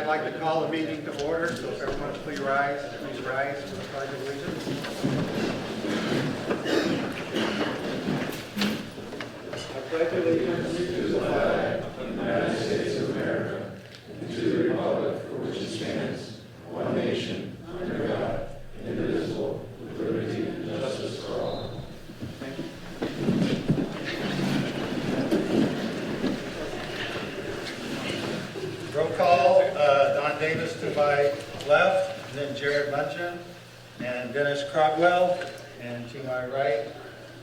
like to call the meeting to order, so if everyone please rise for the Pledge of Allegiance. I pledge allegiance to the flag of the United States of America and to the republic for which it stands, one nation, under God, indivisible, with liberty and justice for all. Thank you. Roll call, Don Davis to my left, and then Jared Munchen, and Dennis Crockwell, and to my right,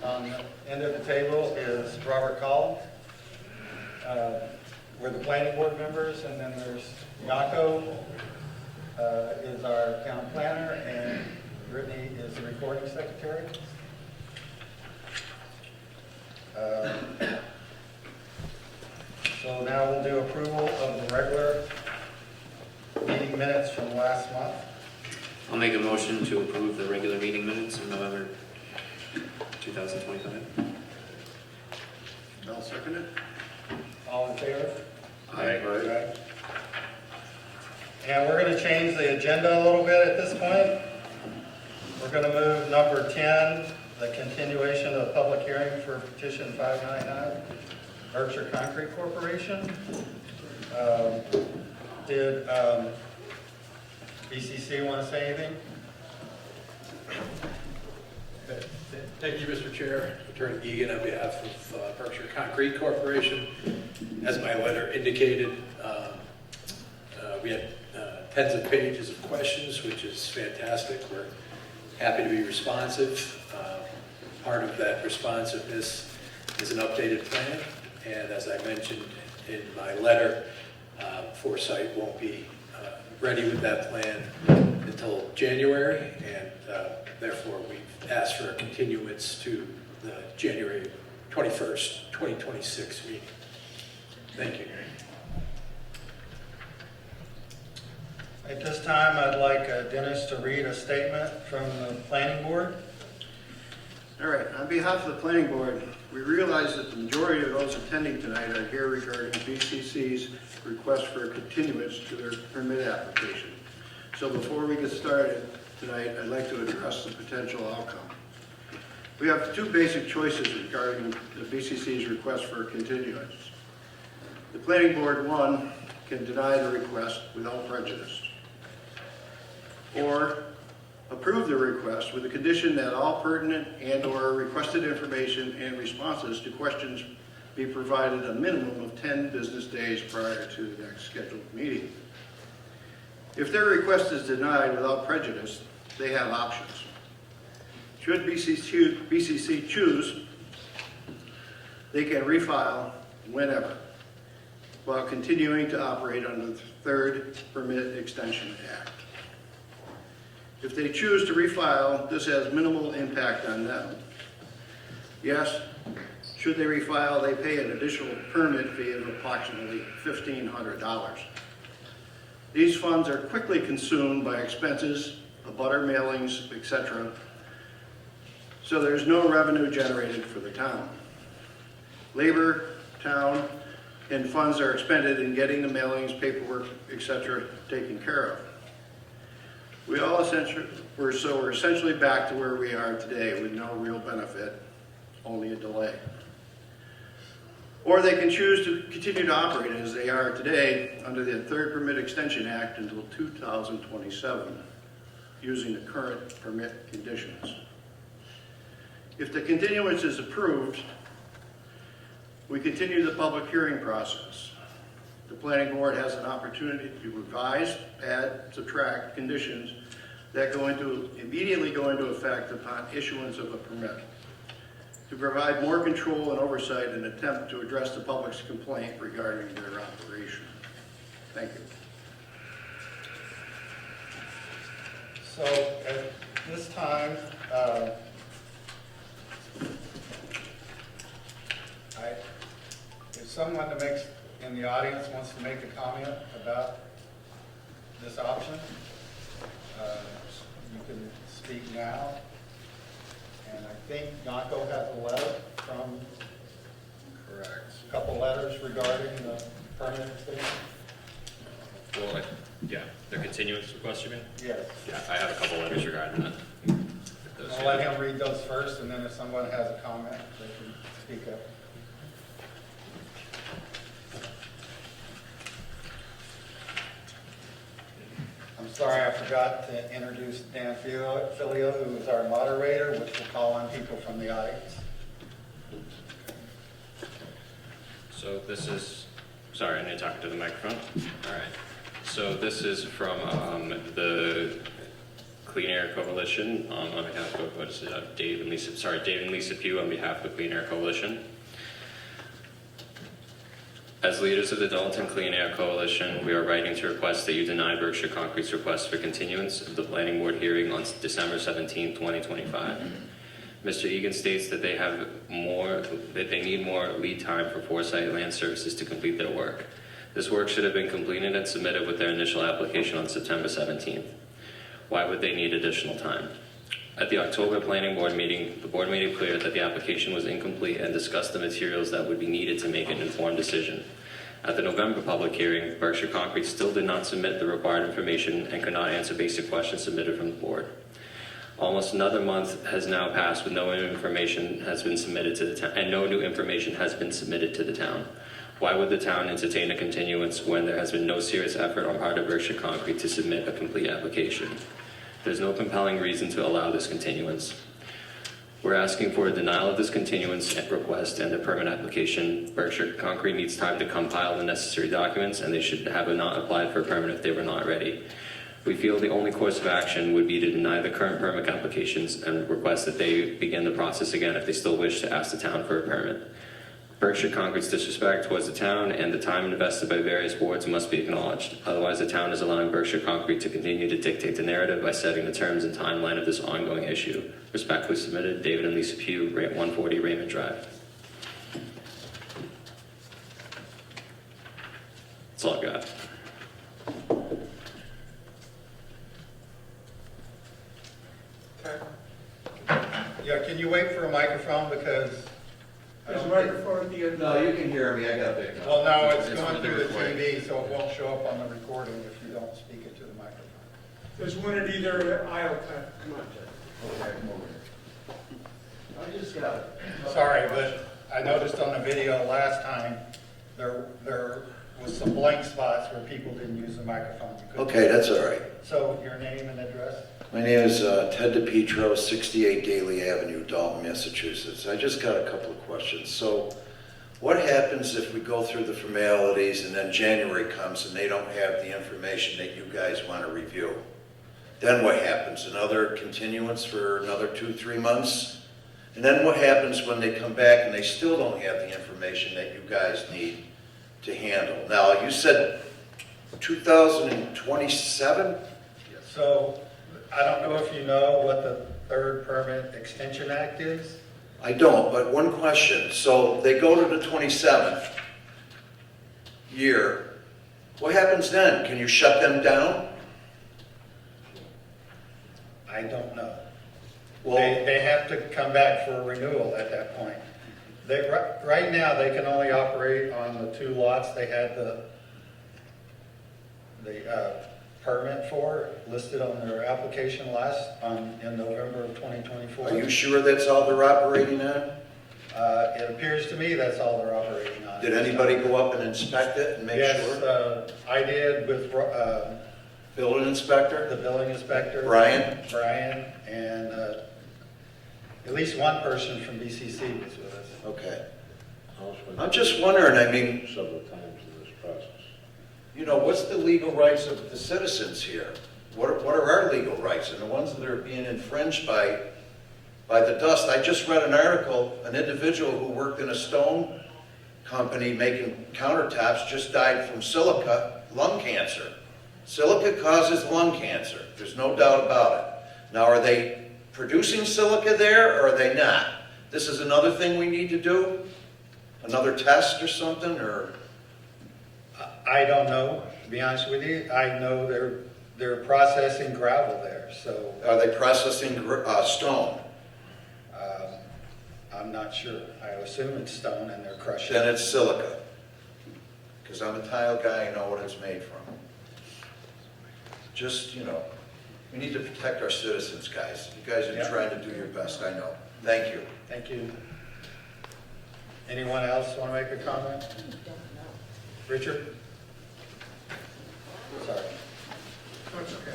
on the end of the table is Robert Call. We're the planning board members, and then there's Yako is our town planner, and Brittany is the recording secretary. So now we'll do approval of the regular meeting minutes from last month. I'll make a motion to approve the regular meeting minutes of November 2025. I'll second it. All in favor? Aye. Aye. And we're going to change the agenda a little bit at this point. We're going to move number 10, the continuation of the public hearing for Petition 599, Berkshire Concrete Corporation. Did BCC want to say anything? Thank you, Mr. Chair. Attorney Egan on behalf of Berkshire Concrete Corporation. As my letter indicated, we had tens of pages of questions, which is fantastic. We're happy to be responsive. Part of that responsiveness is an updated plan, and as I mentioned in my letter, Foresight won't be ready with that plan until January, and therefore we've asked for a continuance to the January 21st, 2026 meeting. Thank you. At this time, I'd like Dennis to read a statement from the planning board. All right, on behalf of the planning board, we realize that the majority of those attending tonight are here regarding BCC's request for a continuance to their permit application. So before we get started tonight, I'd like to address the potential outcome. We have two basic choices regarding the BCC's request for a continuance. The planning board, one, can deny the request without prejudice, or approve the request with the condition that all pertinent and/or requested information and responses to questions be provided a minimum of 10 business days prior to the next scheduled meeting. If their request is denied without prejudice, they have options. Should BCC choose, they can refile whenever, while continuing to operate under the Third Permit Extension Act. If they choose to refile, this has minimal impact on them. Yes, should they refile, they pay an additional permit fee of approximately $1,500. These funds are quickly consumed by expenses, abutter mailings, etc., so there's no revenue generated for the town. Labor, town, and funds are expended in getting the mailings, paperwork, etc. taken care of. We're essentially back to where we are today with no real benefit, only a delay. Or they can choose to continue to operate as they are today under the Third Permit Extension Act until 2027, using the current permit conditions. If the continuance is approved, we continue the public hearing process. The planning board has an opportunity to revise, add, subtract conditions that immediately go into effect upon issuance of a permit, to provide more control and oversight in an attempt to address the public's complaint regarding their operation. Thank you. So at this time, if someone in the audience wants to make a comment about this option, you can speak now. And I think Yako has a letter from, correct, a couple letters regarding the permit extension. Well, yeah, their continuance request, you mean? Yes. Yeah, I have a couple letters regarding that. Those I'll let him read those first, and then if someone has a comment, they can speak up. I'm sorry, I forgot to introduce Dan Filio, who is our moderator, which will call on people from the audience. So this is, sorry, I need to talk to the microphone. All right. So this is from the Clean Air Coalition on behalf of, what is it, Dave and Lisa Pugh on behalf of the Clean Air Coalition. As leaders of the Dalton Clean Air Coalition, we are writing to request that you deny Berkshire Concrete's request for continuance of the planning board hearing on December 17, 2025. Mr. Egan states that they need more lead time for Foresight Land Services to complete their work. This work should have been completed and submitted with their initial application on September 17th. Why would they need additional time? At the October Planning Board meeting, the board made it clear that the application was incomplete and discussed the materials that would be needed to make an informed decision. At the November public hearing, Berkshire Concrete still did not submit the required information and could not answer basic questions submitted from the board. Almost another month has now passed with no information has been submitted to the town, and no new information has been submitted to the town. Why would the town entertain a continuance when there has been no serious effort on part of Berkshire Concrete to submit a complete application? There's no compelling reason to allow this continuance. We're asking for a denial of this continuance request and the permit application. Berkshire Concrete needs time to compile the necessary documents, and they should have not applied for a permit if they were not ready. We feel the only course of action would be to deny the current permit applications and request that they begin the process again if they still wish to ask the town for a permit. Berkshire Concrete's disrespect towards the town and the time invested by various boards must be acknowledged. Otherwise, the town is allowing Berkshire Concrete to continue to dictate the narrative by setting the terms and timeline of this ongoing issue. Respectfully submitted, David and Lisa Pugh, 140 Raymond Drive. That's all I've got. Yeah, can you wait for a microphone, because I There's a don't think, microphone at the end. No, you can hear me, I got big mouth. well, no, it's It's going for the through the recording. TV, so it won't show up on the recording if you don't speak it to the microphone. There's one at either aisle. Come on, Ted. Okay, come over here. I just got it. Sorry, but I noticed on the video last time, there was some blank spots where people didn't use the microphone. You couldn't- Okay, that's all right. So your name and address? My name is Ted DePietro, 68 Daly Avenue, Dalton, Massachusetts. I just got a couple of questions. So what happens if we go through the formalities and then January comes and they don't have the information that you guys want to review? Then what happens? Another continuance for another 2-3 months? And then what happens when they come back and they still don't have the information that you guys need to handle? Now, you said 2027? So I don't know if you know what the Third Permit Extension Act is. I don't, but one question. So they go to the 27th year. What happens then? Can you shut them down? I don't know. Well, They have to come back for a renewal at that point. Right now, they can only operate on the 2 lots they had the permit for, listed on their application in November of 2024. are you sure that's all they're operating on? It appears to me that's all they're operating on. Did anybody go up and inspect it and make Yes, sure? I did with Building inspector? the building inspector. Brian? Brian, and at least one person from BCC was with us. Okay. I'm just wondering, I mean, Several times in this process. you know, what's the legal rights of the citizens here? What are our legal rights and the ones that are being infringed by the dust? I just read an article, an individual who worked in a stone company making countertops just died from silica lung cancer. Silica causes lung cancer. There's no doubt about it. Now, are they producing silica there or are they not? This is another thing we need to do? Another test or something, or? I don't know, to be honest with you. I know they're processing gravel there, so Are they processing stone? I'm not sure. I assume it's stone and they're crushing Then it. it's silica. Because I'm a tile guy, I know what it's made from. just, you know, we need to protect our citizens, guys. You guys are Yeah. trying to do your best, I know. Thank you. Thank you. Anyone else want to make a comment? Richard? Sorry. That's okay.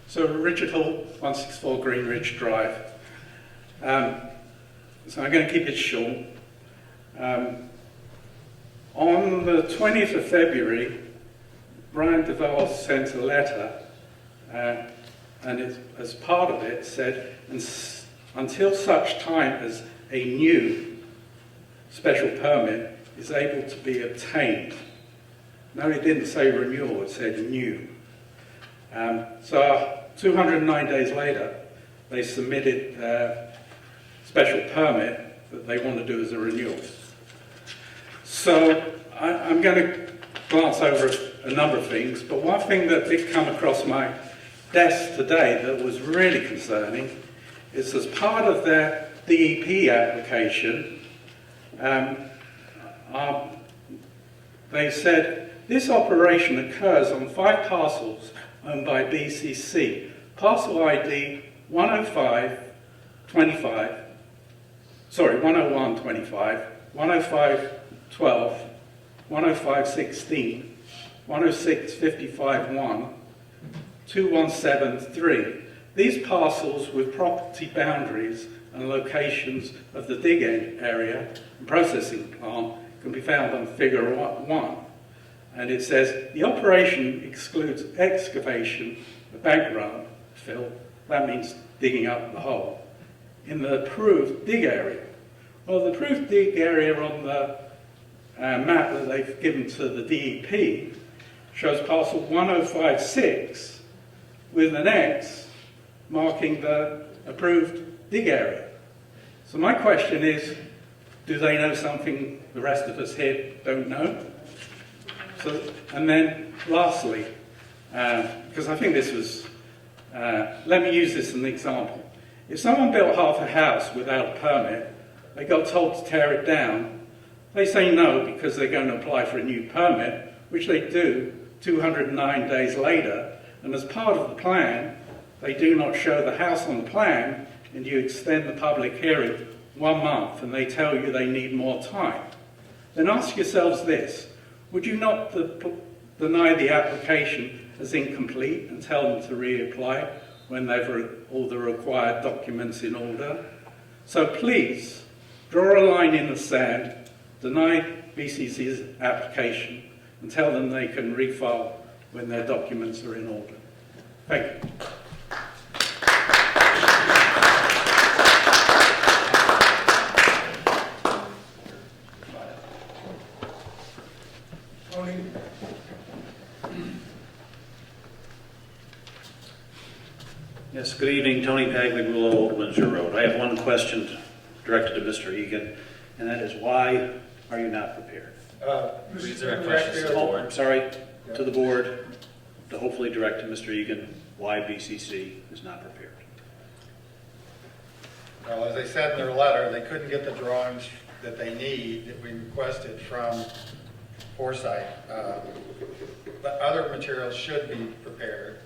So Richard Hall, 164 Green Ridge Drive. So I'm going to keep it short. On the 20th of February, Brian Duval sent a letter, and as part of it said, until such time as a new special permit is able to be obtained. No, it didn't say renewal, it said new. So 209 days later, they submitted a special permit that they want to do as a renewal. So I'm going to glance over a number of things, but one thing that did come across my desk today that was really concerning is as part of their DEP application, they said this operation occurs on 5 parcels owned by BCC. Parcel ID 10125, 10512, 10516, 10655-1, 2173. These parcels with property boundaries and locations of the dig area and processing plant can be found on figure 1. And it says, the operation excludes excavation of bank run fill, that means digging up the hole, in the approved dig area. Well, the approved dig area on the map that they've given to the DEP shows parcel 1056 with an X marking the approved dig area. So my question is, do they know something the rest of us here don't know? So, and then lastly, because I think this was, let me use this as an example. If someone built half a house without a permit, they got told to tear it down, they say no because they're going to apply for a new permit, which they do 209 days later, and as part of the plan, they do not show the house on the plan, and you extend the public hearing 1 month, and they tell you they need more time. Then ask yourselves this, would you not deny the application as incomplete and tell them to reapply when they've all the required documents in order? So please, draw a line in the sand, deny BCC's application, and tell them they can refile when their documents are in order. Thank you. Yes, good evening, Tony Pagliarulo, Old Windsor Road. I have one question directed to Mr. Egan, and that is why are you not prepared? These are questions to the board. I'm sorry, to the board, to hopefully direct to Mr. Egan, why BCC is not prepared. Well, as they said in their letter, they couldn't get the drawings that they need that we requested from Foresight. But other materials should be prepared.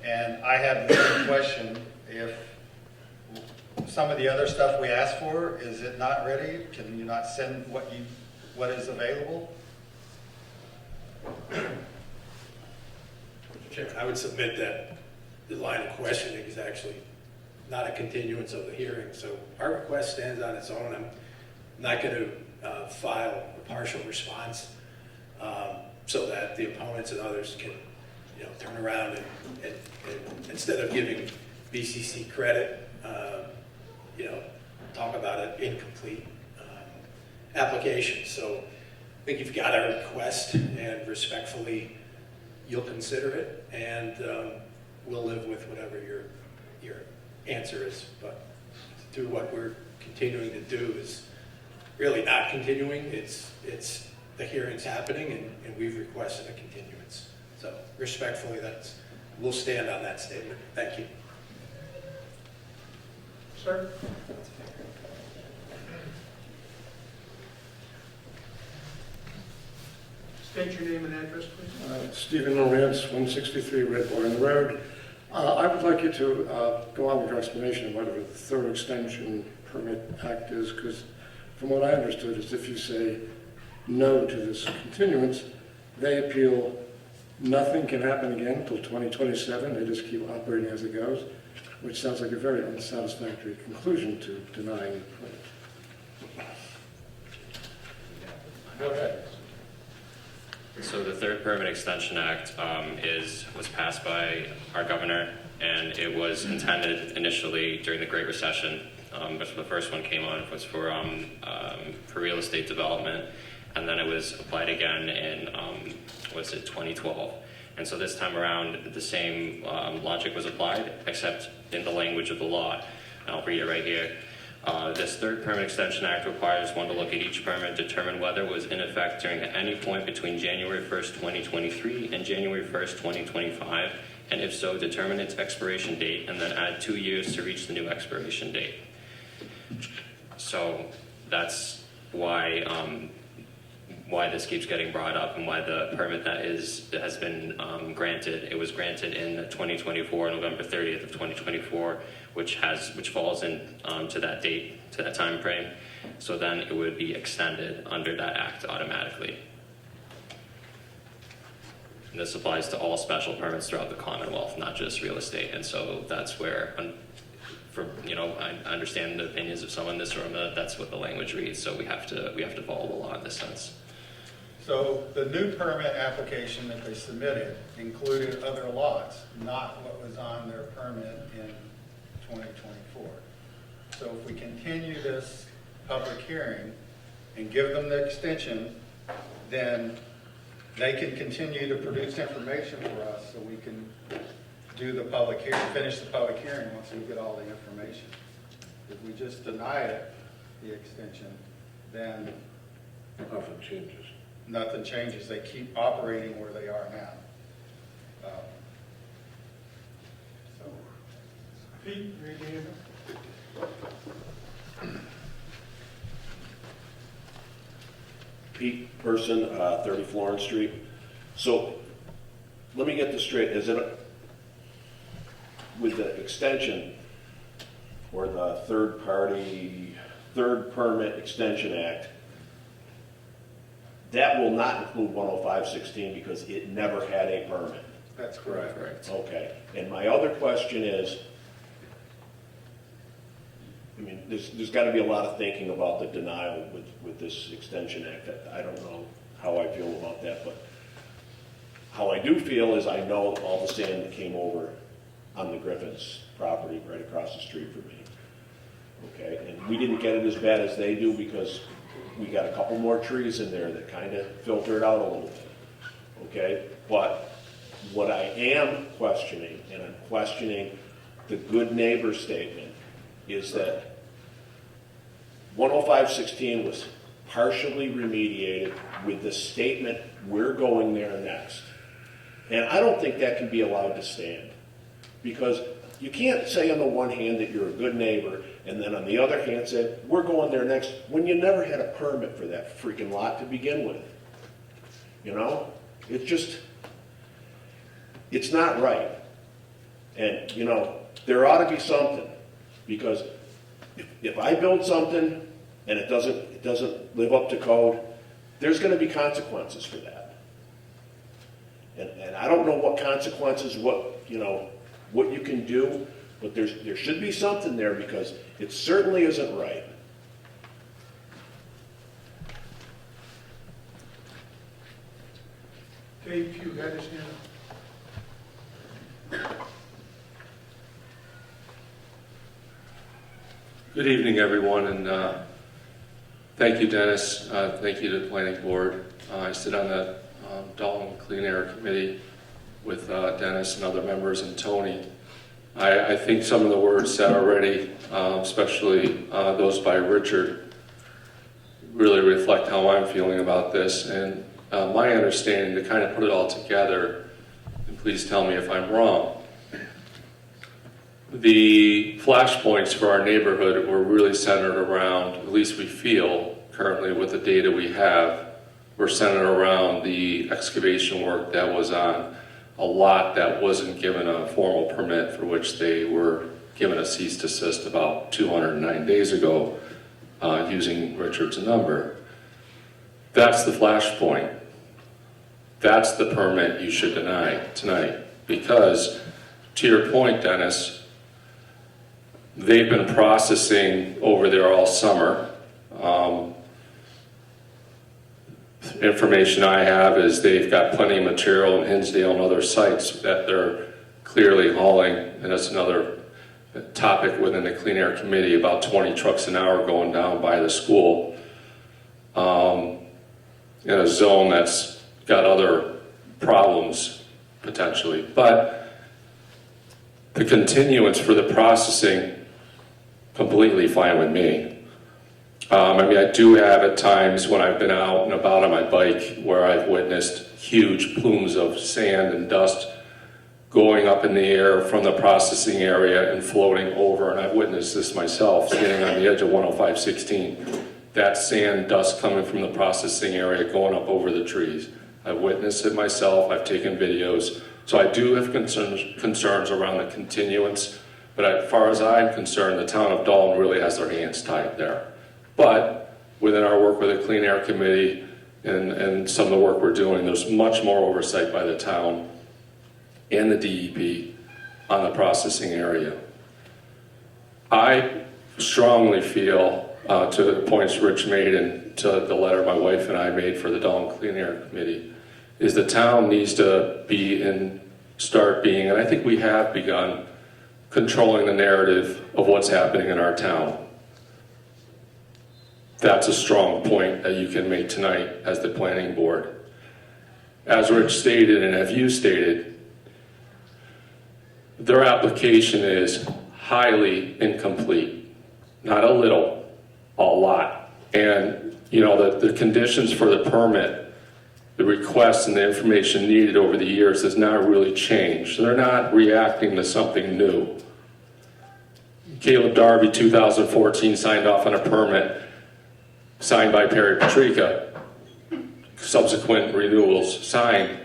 And I have one question, if some of the other stuff we asked for, is it not ready? Can you not send what is available? Chair, I would submit that the line of questioning is actually not a continuance of the hearing. So our request stands on its own. I'm not going to file a partial response so that the opponents and others can, turn around and instead of giving BCC credit, talk about an incomplete application. So I think you've got our request, and respectfully, you'll consider it, and we'll live with whatever your answer is. But to what we're continuing to do is really not continuing. It's the hearing's happening, and we've requested a continuance. So respectfully, we'll stand on that statement. Thank you. Sir? State your name and address, please. Stephen Lawrence, 163 Red Barn Road. I would like you to go on with your explanation of whatever the third extension permit act is, because from what I understood is if you say no to this continuance, they appeal, nothing can happen again until 2027, they just keep operating as it goes, which sounds like a very unsatisfactory conclusion to denying the permit. Go ahead. So the Third Permit Extension Act was passed by our governor, and it was intended initially during the Great Recession, which the first one came on, was for real estate development, and then it was applied again in, 2012. And so this time around, the same logic was applied, except in the language of the law. And I'll read it right here. This Third Permit Extension Act requires one to look at each permit, determine whether it was in effect during any point between January 1st, 2023 and January 1st, 2025, and if so, determine its expiration date, and then add 2 years to reach the new expiration date. So that's why this keeps getting brought up, and why the permit that has been granted. It was granted in 2024, November 30th of 2024, which falls in to that date, to that time frame. So then it would be extended under that act automatically. And this applies to all special permits throughout the Commonwealth, not just real estate. And so that's where, I understand the opinions of someone in this room. That's what the language reads. So we have to follow the law in this sense. So the new permit application that they submitted included other lots, not what was on their permit in 2024. So if we continue this public hearing and give them the extension, then they can continue to produce information for us so we can do the public hearing, finish the public hearing once we get all the information. If we just deny it, the extension, then Nothing changes. nothing changes. They keep operating where they are now. So, Pete, raise your hand. Pete Person, 30 Florence Street. So let me get this straight. Is it with the extension or the third permit extension act, that will not include 10516 because it never had a permit? that's correct. Okay. And my other question is, I mean, there's got to be a lot of thinking about the denial with this extension act. I don't know how I feel about that, but how I do feel is I know all the sand that came over on the Griffins property right across the street from me. Okay, and we didn't get it as bad as they do because we got a couple more trees in there that kind of filtered out a little bit. Okay, but what I am questioning, and I'm questioning the good neighbor statement, is that 10516 was partially remediated with the statement, we're going there next. And I don't think that can be allowed to stand. Because you can't say on the one hand that you're a good neighbor, and then on the other hand say, we're going there next, when you never had a permit for that freaking lot to begin with. You know? It's just, it's not right. And, you know, there ought to be something. Because if I build something and it doesn't live up to code, there's going to be consequences for that. And I don't know what consequences, what you can do, but there should be something there because it certainly isn't right. Dave Pugh had his hand up. Good evening, everyone, and thank you, Dennis. Thank you to the Planning Board. I sit on the Dalton Clean Air Committee with Dennis and other members and Tony. I think some of the words said already, especially those by Richard, really reflect how I'm feeling about this. And my understanding, to kind of put it all together, and please tell me if I'm wrong, the flashpoints for our neighborhood were really centered around, at least we feel currently with the data we have, were centered around the excavation work that was on a lot that wasn't given a formal permit, for which they were given a cease to desist about 209 days ago, using Richard's number. That's the flashpoint. That's the permit you should deny tonight. Because, to your point, Dennis, they've been processing over there all summer. Information I have is they've got plenty of material in Hinsdale and other sites that they're clearly hauling, and that's another topic within the Clean Air Committee, about 20 trucks an hour going down by the school in a zone that's got other problems potentially. But the continuance for the processing, completely fine with me. I mean, I do have at times when I've been out and about on my bike where I've witnessed huge plumes of sand and dust going up in the air from the processing area and floating over, and I've witnessed this myself, standing on the edge of 105/16. That sand, dust coming from the processing area going up over the trees. I've witnessed it myself, I've taken videos. So I do have concerns around the continuance, but as far as I'm concerned, the town of Dalton really has their hands tied there. But within our work with the Clean Air Committee and some of the work we're doing, there's much more oversight by the town and the DEP on the processing area. I strongly feel, to the points Rich made and to the letter my wife and I made for the Dalton Clean Air Committee, is the town needs to start being, and I think we have begun, controlling the narrative of what's happening in our town. That's a strong point that you can make tonight as the planning board. As Rich stated, and have you stated, their application is highly incomplete. Not a little, a lot. And, you know, the conditions for the permit, the requests and the information needed over the years has not really changed. They're not reacting to something new. Caleb Darby, 2014, signed off on a permit signed by Perry Patrica. Subsequent renewals signed.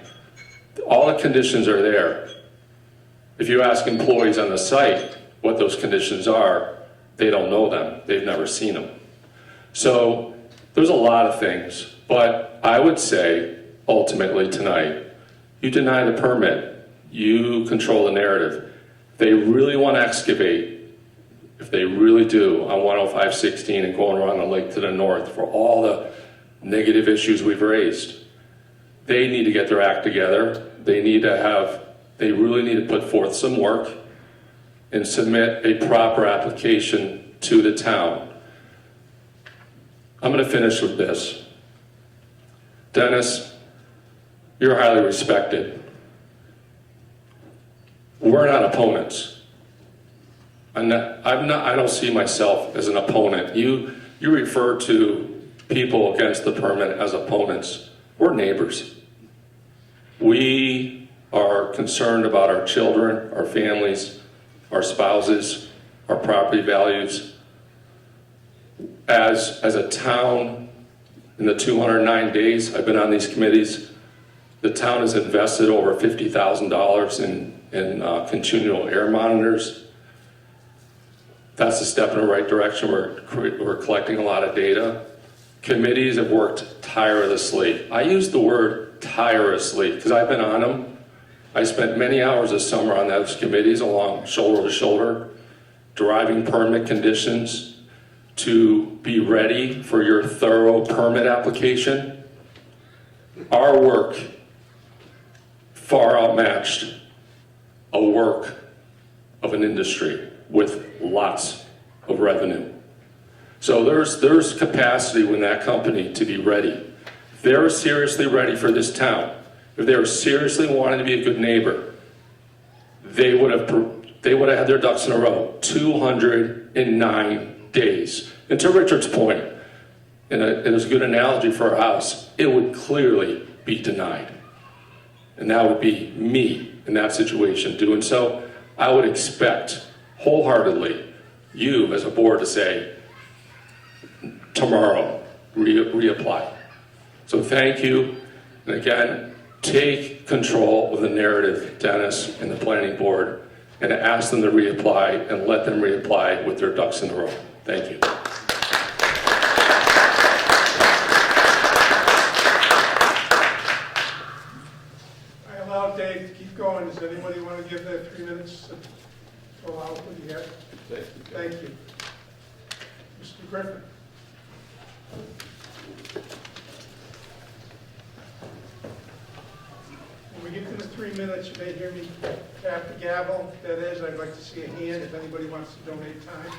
All the conditions are there. If you ask employees on the site what those conditions are, they don't know them. They've never seen them. So there's a lot of things, but I would say ultimately tonight, you deny the permit, you control the narrative. If they really want to excavate, if they really do, on 105/16 and going around the lake to the north for all the negative issues we've raised, they need to get their act together. They really need to put forth some work and submit a proper application to the town. I'm going to finish with this. Dennis, you're highly respected. We're not opponents. I don't see myself as an opponent. You refer to people against the permit as opponents. We're neighbors. We are concerned about our children, our families, our spouses, our property values. As a town, in the 209 days I've been on these committees, the town has invested over $50,000 in continual air monitors. That's a step in the right direction. We're collecting a lot of data. Committees have worked tirelessly. I use the word tirelessly because I've been on them. I spent many hours this summer on those committees along shoulder to shoulder, driving permit conditions to be ready for your thorough permit application. Our work far outmatched a work of an industry with lots of revenue. So there's capacity within that company to be ready. If they're seriously ready for this town, if they were seriously wanting to be a good neighbor, they would have had their ducks in a row. 209 days. And to Richard's point, and it was a good analogy for our house, it would clearly be denied. And that would be me in that situation doing so. I would expect wholeheartedly you as a board to say, tomorrow, reapply. So thank you. And again, take control of the narrative, Dennis, and the planning board, and ask them to reapply and let them reapply with their ducks in a row. Thank you. I allow Dave to keep going. Does anybody want to give that 3 minutes to allow what you have? Thank you. Mr. Griffin. When we get to the 3 minutes, you may hear me tap the gavel. That is, I'd like to see a hand if anybody wants to donate time.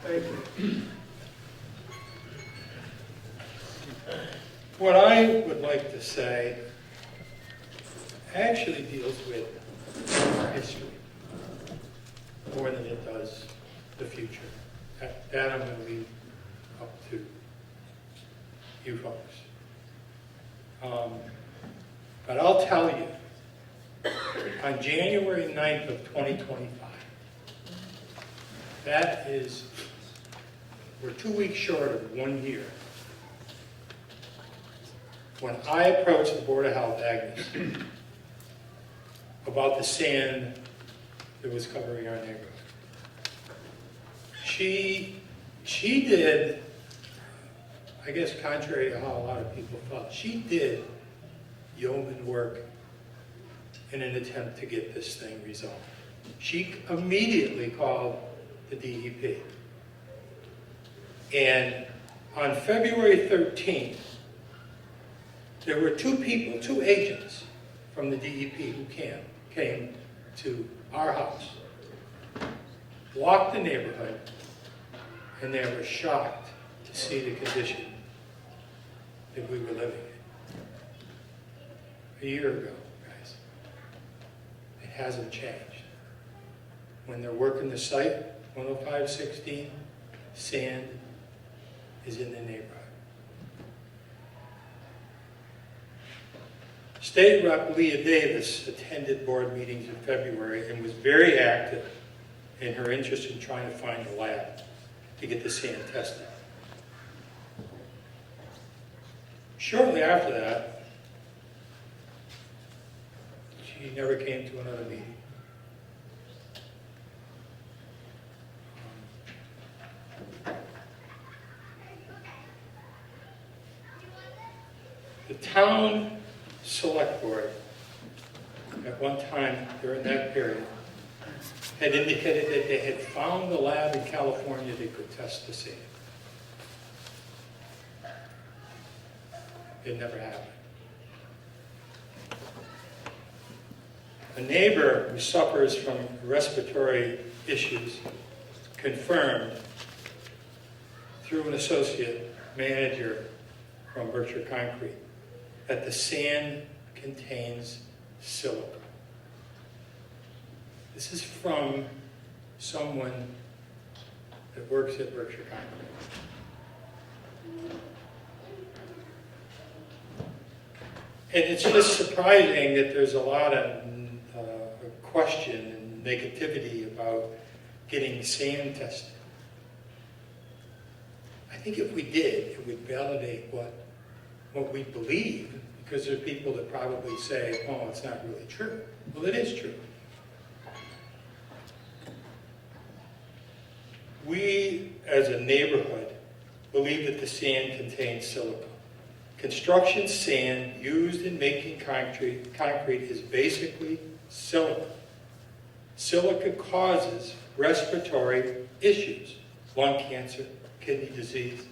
Thank you. What I would like to say actually deals with our history more than it does the future. That I'm going to leave up to you folks. But I'll tell you, on January 9th of 2025, that is, we're 2 weeks short of 1 year, when I approached the Board of Health, Agnes, about the sand that was covering our neighborhood. She did, I guess contrary to how a lot of people thought, she did yeoman work in an attempt to get this thing resolved. She immediately called the DEP. And on February 13th, there were two agents from the DEP who came to our house, walked the neighborhood, and they were shocked to see the condition that we were living in. A year ago, guys. It hasn't changed. When they're working the site, 10516, sand is in the neighborhood. State Rep. Leah Davis attended board meetings in February and was very active in her interest in trying to find a lab to get the sand tested. Shortly after that, she never came to another meeting. The town select board, at one time during that period, had indicated that they had found the lab in California that could test the sand. It never happened. A neighbor who suffers from respiratory issues confirmed through an associate manager from Berkshire Concrete that the sand contains silica. This is from someone that works at Berkshire Concrete. And it's just surprising that there's a lot of question and negativity about getting sand tested. I think if we did, it would validate what we believe, because there are people that probably say, oh, it's not really true. Well, it is true. We, as a neighborhood, believe that the sand contains silica. Construction sand used in making concrete is basically silica. Silica causes respiratory issues, lung cancer, kidney disease,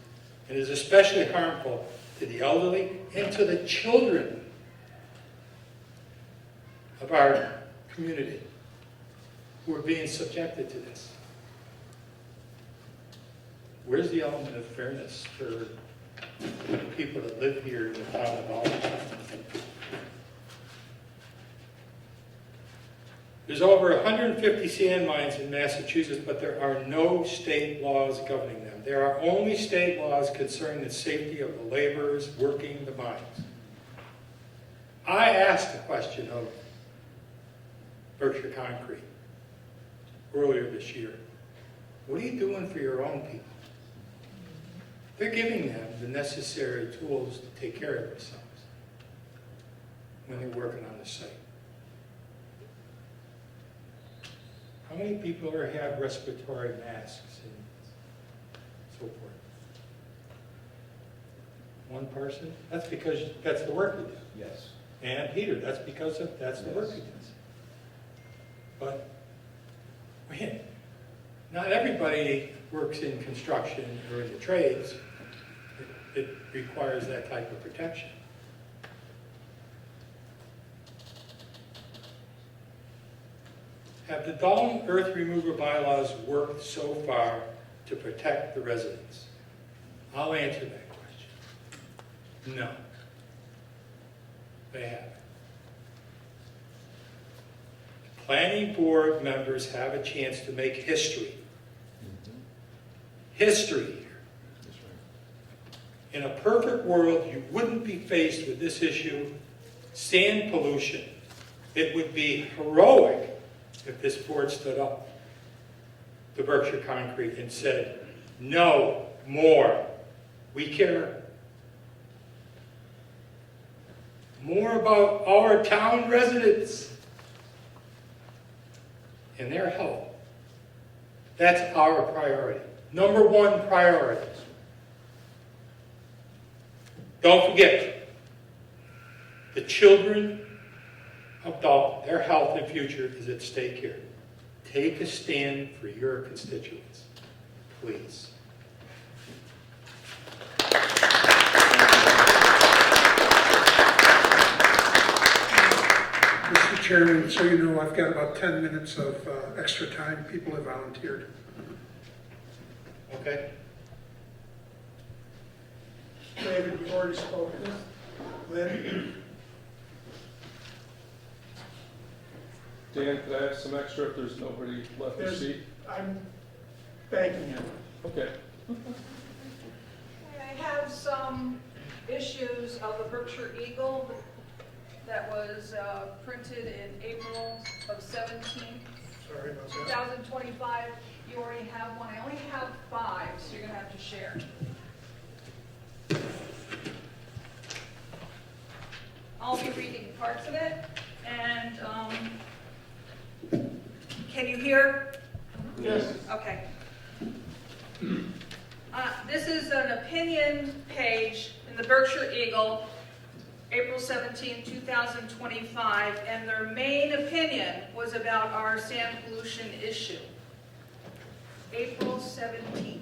and is especially harmful to the elderly and to the children of our community who are being subjected to this. Where's the element of fairness for the people that live here in the town of Dalton? There's over 150 sand mines in Massachusetts, but there are no state laws governing them. There are only state laws concerning the safety of the laborers working the mines. I asked the question of Berkshire Concrete earlier this year. What are you doing for your own people? they're giving them the necessary tools to take care of themselves when they're working on the site. How many people have respiratory masks and so forth? One person? That's because that's the work he does. Yes. And Peter, that's because that's the work he does. But, man, not everybody works in construction or in the trades. It requires that type of protection. Have the Dalton earth remover bylaws worked so far to protect the residents? I'll answer that question. No. They haven't. Planning board members have a chance to make history. History here. In a perfect world, you wouldn't be faced with this issue, sand pollution. It would be heroic if this board stood up to Berkshire Concrete and said, no more. We care more about our town residents and their health. That's our priority. Number one priority. Don't forget, the children of Dalton, their health and future is at stake here. Take a stand for your constituents, please. Mr. Chairman, so you know, I've got about 10 minutes of extra time. People have volunteered. Okay? David, you've already spoken. Lynn? Dan, could I have some extra if there's nobody left to speak? I'm thanking you. Okay. I have some issues of the Berkshire Eagle that was printed in April of 17, Sorry about that. 2025. You already have one. I only have 5, so you're going to have to share. I'll be reading parts of it, and can you hear? Yes. Okay. This is an opinion page in the Berkshire Eagle, April 17, 2025, and their main opinion was about our sand pollution issue. April 17th.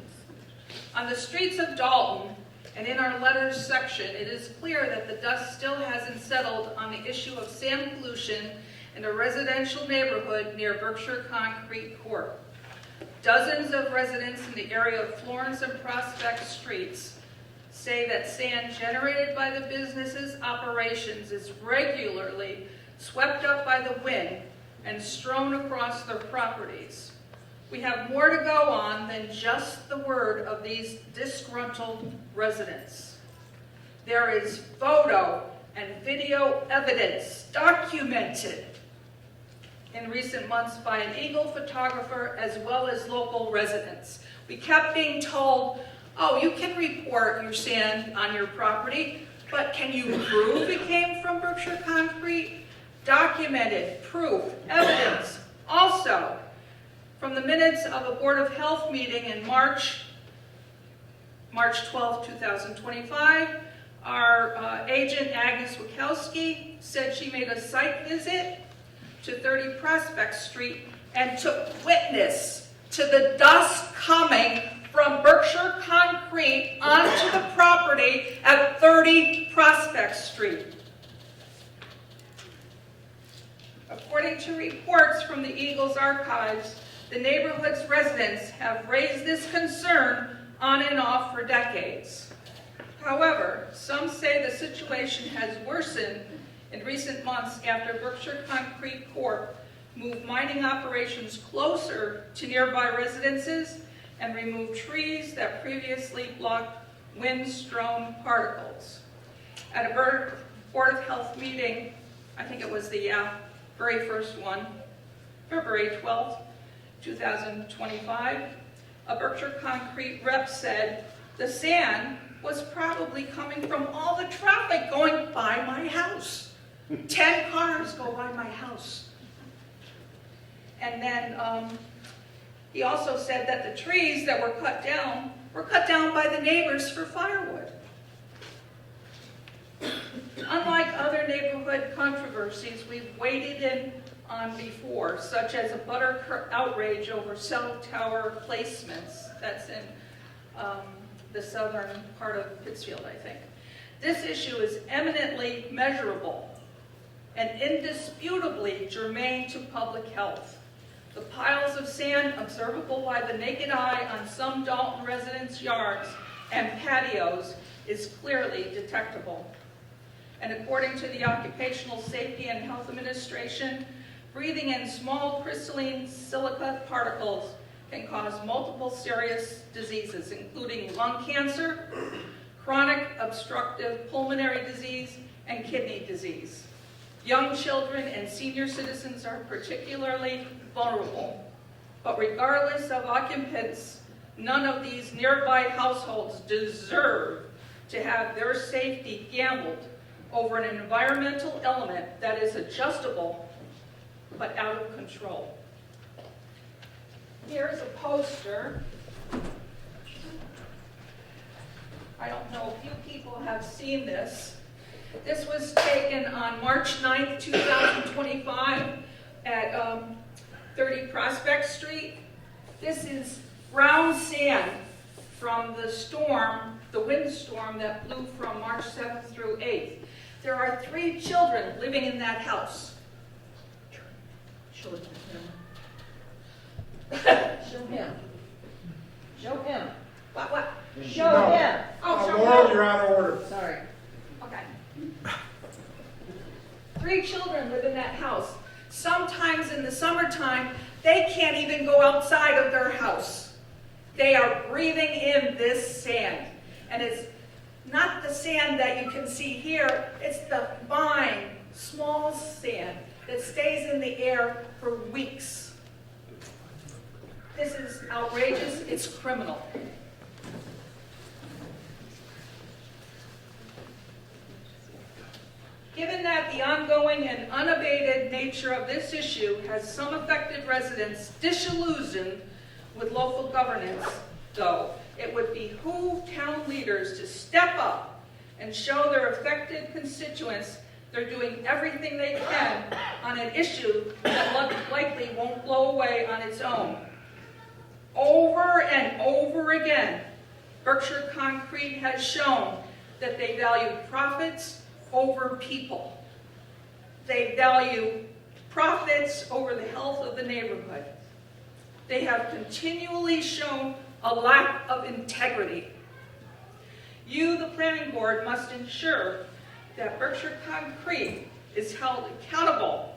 On the streets of Dalton, and in our letters section, it is clear that the dust still hasn't settled on the issue of sand pollution in a residential neighborhood near Berkshire Concrete Corp. Dozens of residents in the area of Florence and Prospect Streets say that sand generated by the business's operations is regularly swept up by the wind and strewn across their properties. We have more to go on than just the word of these disgruntled residents. There is photo and video evidence documented in recent months by an Eagle photographer as well as local residents. We kept being told, oh, you can report your sand on your property, but can you prove it came from Berkshire Concrete? Documented, proof, evidence. Also, from the minutes of a Board of Health meeting in March 12, 2025, our agent Agnes Wachowski said she made a site visit to 30 Prospect Street and took witness to the dust coming from Berkshire Concrete onto the property at 30 Prospect Street. According to reports from the Eagles archives, the neighborhood's residents have raised this concern on and off for decades. However, some say the situation has worsened in recent months after Berkshire Concrete Corp. Moved mining operations closer to nearby residences and removed trees that previously blocked wind-strewn particles. At a Board of Health meeting, I think it was the very first one, February 12th, 2025, a Berkshire Concrete rep said, The sand was probably coming from all the traffic going by my house. 10 cars go by my house. And then he also said that the trees that were cut down by the neighbors for firewood. Unlike other neighborhood controversies we've waded in on before, such as a butter outrage over cell tower placements, that's in the southern part of Pittsfield, I think. This issue is eminently measurable and indisputably germane to public health. The piles of sand observable by the naked eye on some Dalton residents' yards and patios is clearly detectable. And according to the Occupational Safety and Health Administration, breathing in small crystalline silica particles can cause multiple serious diseases, including lung cancer, chronic obstructive pulmonary disease, and kidney disease. Young children and senior citizens are particularly vulnerable. But regardless of occupants, none of these nearby households deserve to have their safety gambled over an environmental element that is adjustable but out of control. Here's a poster. I don't know if you people have seen this. This was taken on March 9th, 2025 at 30 Prospect Street. This is brown sand from the storm, the windstorm that blew from March 7th through 8th. There are 3 children living in that house. Show it to him. Show him. Show him. What? Show him. Oh, show Laurel, him. you're out of order. Sorry. Okay. 3 children live in that house. Sometimes in the summertime, they can't even go outside of their house. They are breathing in this sand. And it's not the sand that you can see here, it's the fine, small sand that stays in the air for weeks. This is outrageous, it's criminal. Given that the ongoing and unabated nature of this issue has some affected residents disillusioned with local governance, though, it would behoove town leaders to step up and show their affected constituents they're doing everything they can on an issue that likely won't blow away on its own. Over and over again, Berkshire Concrete has shown that they value profits over people. They value profits over the health of the neighborhood. They have continually shown a lack of integrity. You, the planning board, must ensure that Berkshire Concrete is held accountable.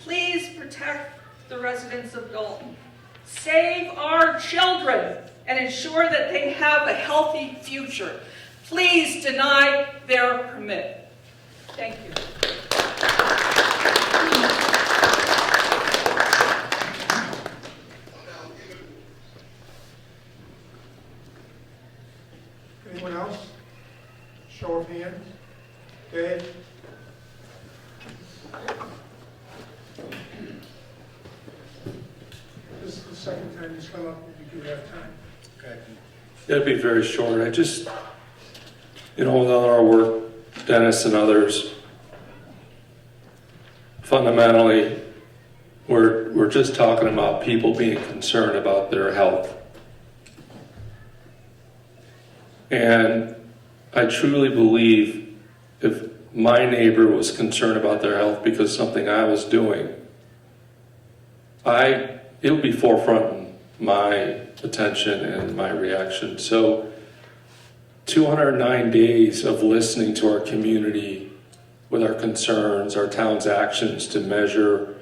Please protect the residents of Dalton. Save our children and ensure that they have a healthy future. Please deny their permit. Thank you. Anyone else? Show of hands. Dave? This is the second time he's come up, we do have time. Okay. It'll be very short. I just, with all our work, Dennis and others, fundamentally, we're just talking about people being concerned about their health. And I truly believe if my neighbor was concerned about their health because something I was doing, it would be forefront my attention and my reaction. So 209 days of listening to our community with our concerns, our town's actions to measure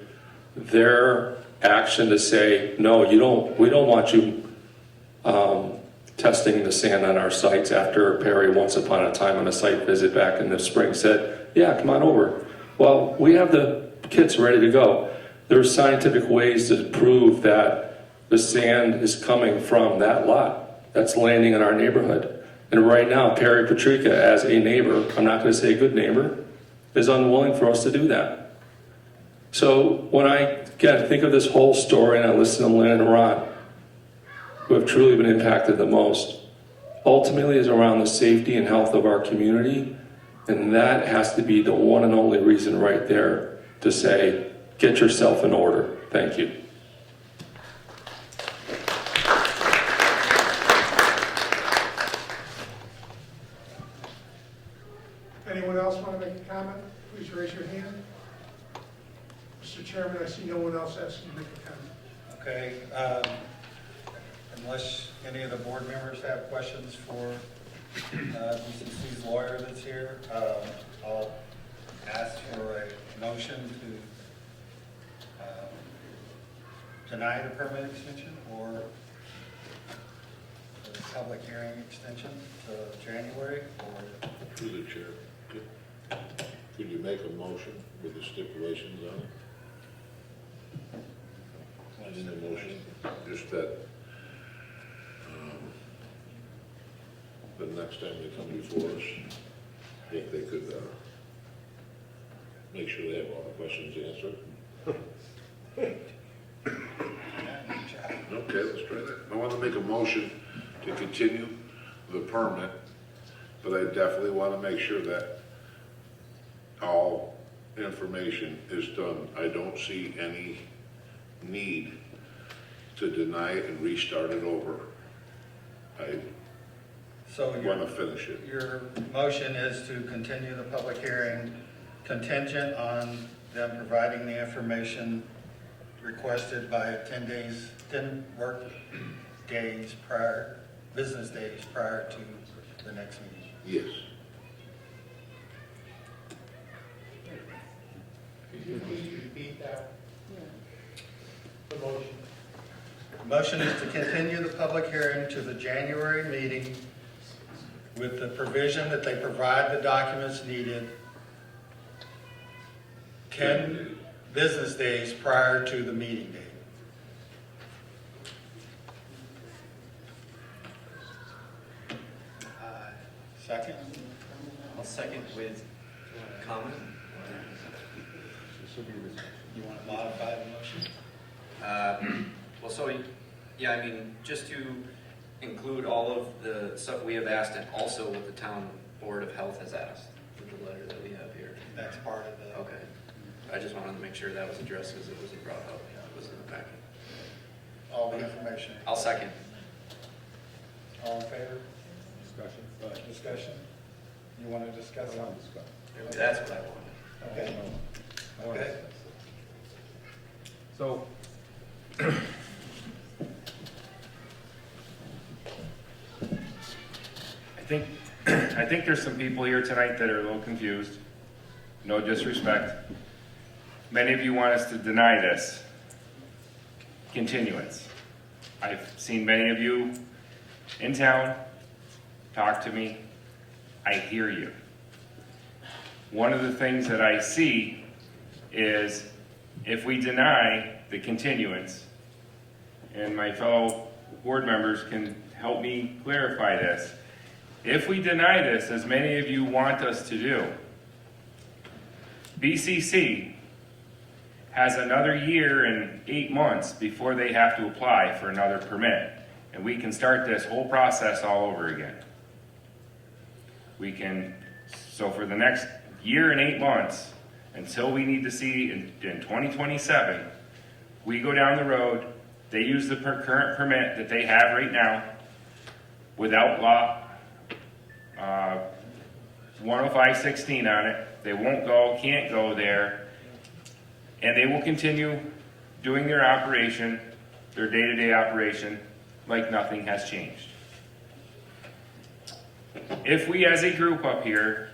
their action to say, no, we don't want you testing the sand on our sites after Perry once upon a time on a site visit back in the spring said, yeah, come on over. Well, we have the kits ready to go. There's scientific ways to prove that the sand is coming from that lot. that's landing in our neighborhood. And right now, Perry Patrica, as a neighbor, I'm not going to say a good neighbor, is unwilling for us to do that. So when I, again, think of this whole story and I listen to Lynn and Ron, who have truly been impacted the most, ultimately is around the safety and health of our community, and that has to be the one and only reason right there to say, get yourself in order. Thank you. Anyone else want to make a comment? Please raise your hand. Mr. Chairman, I see no one else asking to make a comment. Okay, unless any of the board members have questions for DCC's lawyer that's here, I'll ask for a motion to deny the permit extension or the public hearing extension to January, or Through the chair, could you make a motion with the stipulations on it? In the motion, just that the next time they come before us, if they could make sure they have all the questions answered. Okay, let's try that. I want to make a motion to continue the permit, but I definitely want to make sure that all information is done. I don't see any need to deny it and restart it over. I want to finish it. Your motion is to continue the public hearing contingent on them providing the information requested by 10 work days prior, business days prior to the next meeting. Yes. Could you please repeat that? The motion. The motion is to continue the public hearing to the January meeting with the provision that they provide the documents needed 10 business days prior to the meeting date. Second? I'll second with comment. You want to modify the motion? Well, so, yeah, I mean, just to include all of the stuff we have asked and also what the town board of health has asked with the letter that we have here. That's part of the... Okay. I just wanted to make sure that was addressed because it wasn't brought up. It was in the packet. All the information. I'll second. All in favor? Discussion? You want to discuss it? That's what I wanted. Okay. Okay. So, I think there's some people here tonight that are a little confused. No disrespect. Many of you want us to deny this continuance. I've seen many of you in town talk to me. I hear you. One of the things that I see is if we deny the continuance, and my fellow board members can help me clarify this, if we deny this, as many of you want us to do, BCC has another year and 8 months before they have to apply for another permit, and we can start this whole process all over again. We can, so for the next year and 8 months, until we need to see in 2027, we go down the road, they use the current permit that they have right now without law 10516 on it. They won't go, can't go there, and they will continue doing their operation, their day-to-day operation, like nothing has changed. If we as a group up here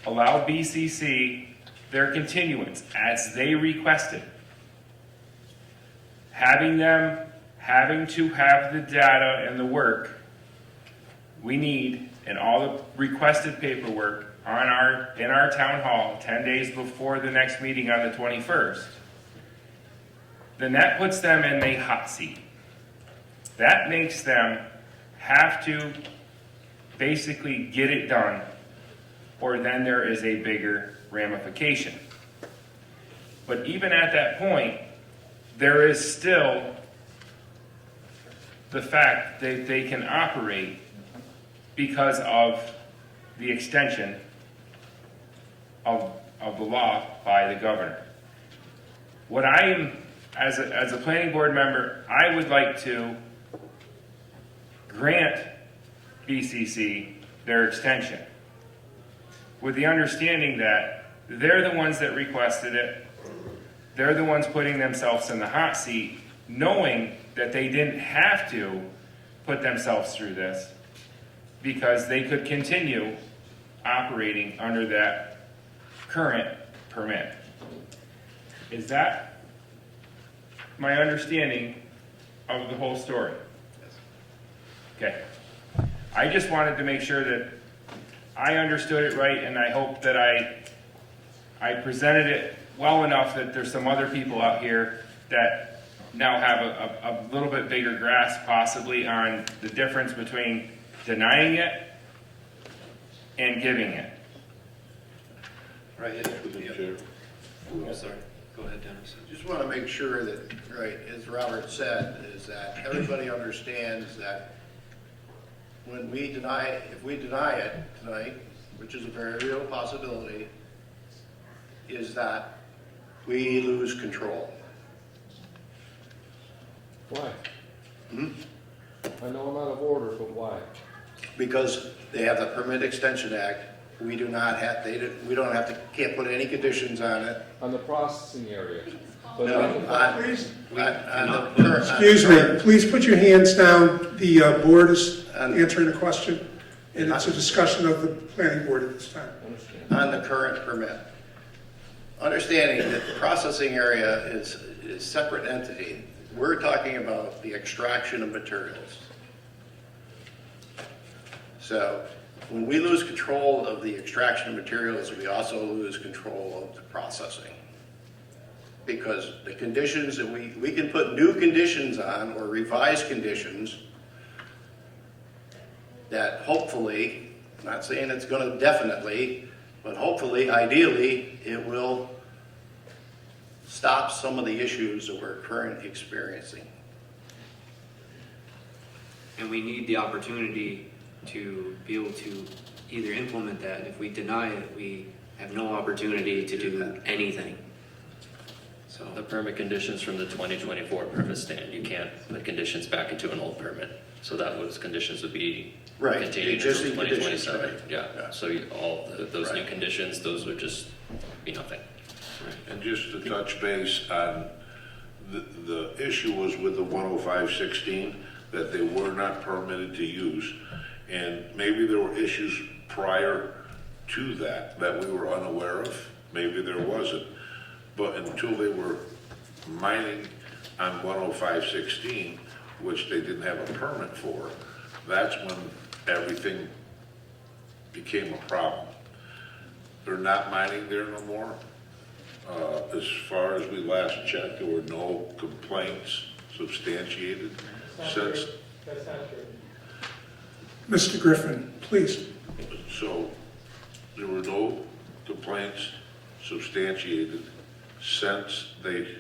allow BCC their continuance as they requested, having to have the data and the work we need and all the requested paperwork in our town hall 10 days before the next meeting on the 21st, then that puts them in a hot seat. That makes them have to basically get it done, or then there is a bigger ramification. But even at that point, there is still the fact that they can operate because of the extension of the law by the governor. What I am, as a planning board member, I would like to grant BCC their extension, with the understanding that they're the ones that requested it, they're the ones putting themselves in the hot seat, knowing that they didn't have to put themselves through this, because they could continue operating under that current permit. Is that my understanding of the whole story? Okay. I just wanted to make sure that I understood it right, and I hope that I presented it well enough that there's some other people out here that now have a little bit bigger grasp possibly on the difference between denying it and giving it. Right. Chair. Oh, sorry. Go ahead, Dennis. Just want to make sure that, right, as Robert said, is that everybody understands that when we deny it, if we deny it tonight, which is a very real possibility, is that we lose control. Why? I know I'm out of order, but why? Because they have the Permit Extension Act, we do not have, we don't have to, can't put any conditions on it. On the processing area. But No, Please, excuse excuse me, please put your hands down. The board is answering a question, and it's a discussion of the planning board at this time. on the current permit. Understanding that the processing area is a separate entity, we're talking about the extraction of materials. So when we lose control of the extraction of materials, we also lose control of the processing. Because the conditions that we can put new conditions on or revised conditions that hopefully, not saying it's going to definitely, but hopefully, ideally, it will stop some of the issues that we're currently experiencing. And we need the opportunity to be able to either implement that. If we deny it, we have no opportunity to do anything. So The permit conditions from the 2024 permit stand, you can't put conditions back into an old permit. So that was, conditions would be Right, continued until existing conditions, 2027. right. Yeah, so those new conditions, those would just be nothing. And just to touch base on, the issue was with the 10516, that they were not permitted to use. And maybe there were issues prior to that we were unaware of. Maybe there wasn't. But until they were mining on 10516, which they didn't have a permit for, that's when everything became a problem. They're not mining there no more. As far as we last checked, there were no complaints substantiated since. That's not true. Mr. Griffin, please. So there were no complaints substantiated since they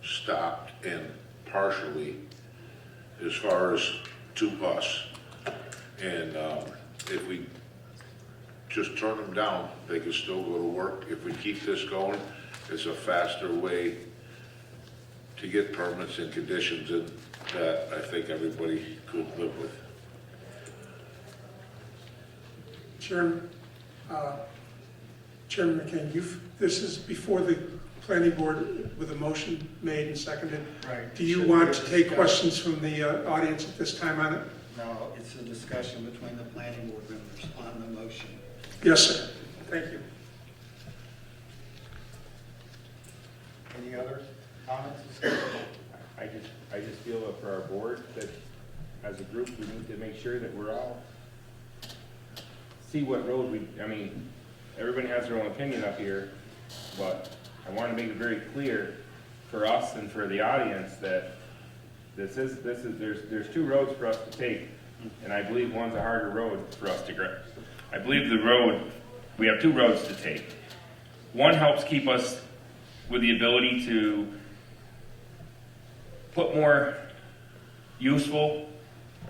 stopped and partially, as far as to us. And if we just turn them down, they can still go to work. If we keep this going, it's a faster way to get permits and conditions in that I think everybody could live with. Chairman, Chairman McCain, this is before the planning board with a motion made and seconded. Right. Do you want to take questions from the audience at this time on it? No, it's a discussion between the planning board members on the motion. Yes, sir. Thank you. Any other comments? I just feel that for our board, that as a group, we need to make sure that we're all, see what road everybody has their own opinion up here, but I want to make it very clear for us and for the audience that there's two roads for us to take. And I believe one's a harder road for us to grab. I believe the road, we have two roads to take. One helps keep us with the ability to put more useful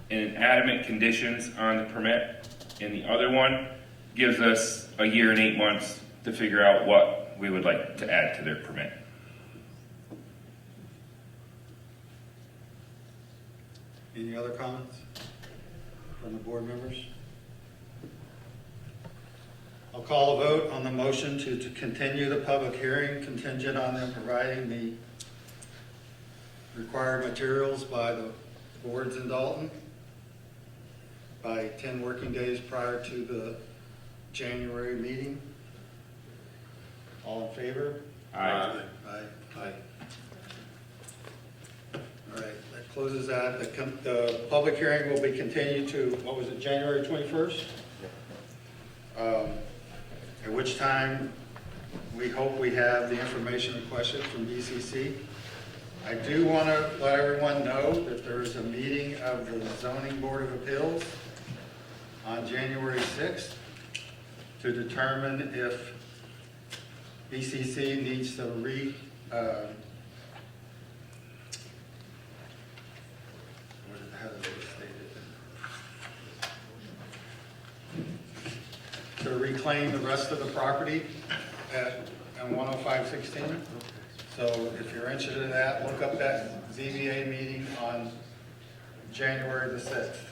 and adamant conditions on the permit, and the other one gives us a year and 8 months to figure out what we would like to add to their permit. Any other comments from the board members? I'll call a vote on the motion to continue the public hearing contingent on them providing the required materials by the boards in Dalton by 10 working days prior to the January meeting. All in favor? Aye. Aye. Aye. All right, that closes that. The public hearing will be continued to, what was it, January 21st? At which time we hope we have the information requested from BCC. I do want to let everyone know that there is a meeting of the Zoning Board of Appeals on January 6th to determine if BCC needs to how do they state it? To reclaim the rest of the property on 10516. So if you're interested in that, look up that ZBA meeting on January the 6th.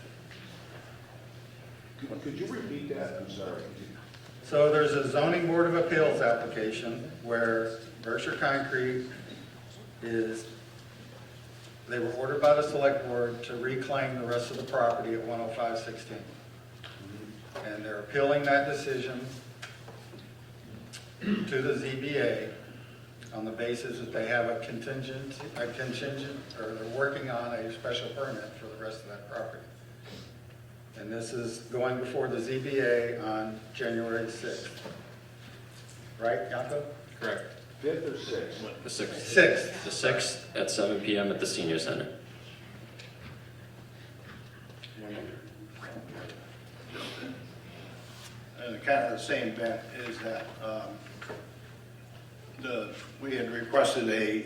Could you repeat that? I'm sorry. So there's a zoning board of appeals application where Berkshire Concrete they were ordered by the select board to reclaim the rest of the property at 10516. And they're appealing that decision to the ZBA on the basis that they have a contingent, or they're working on a special permit for the rest of that property. And this is going before the ZBA on January 6th. Right, Yanko? Correct. 5th or 6th? The 6th. 6th. The 6th at 7 p.m. at the Senior Center. And kind of the same bent is that we had requested a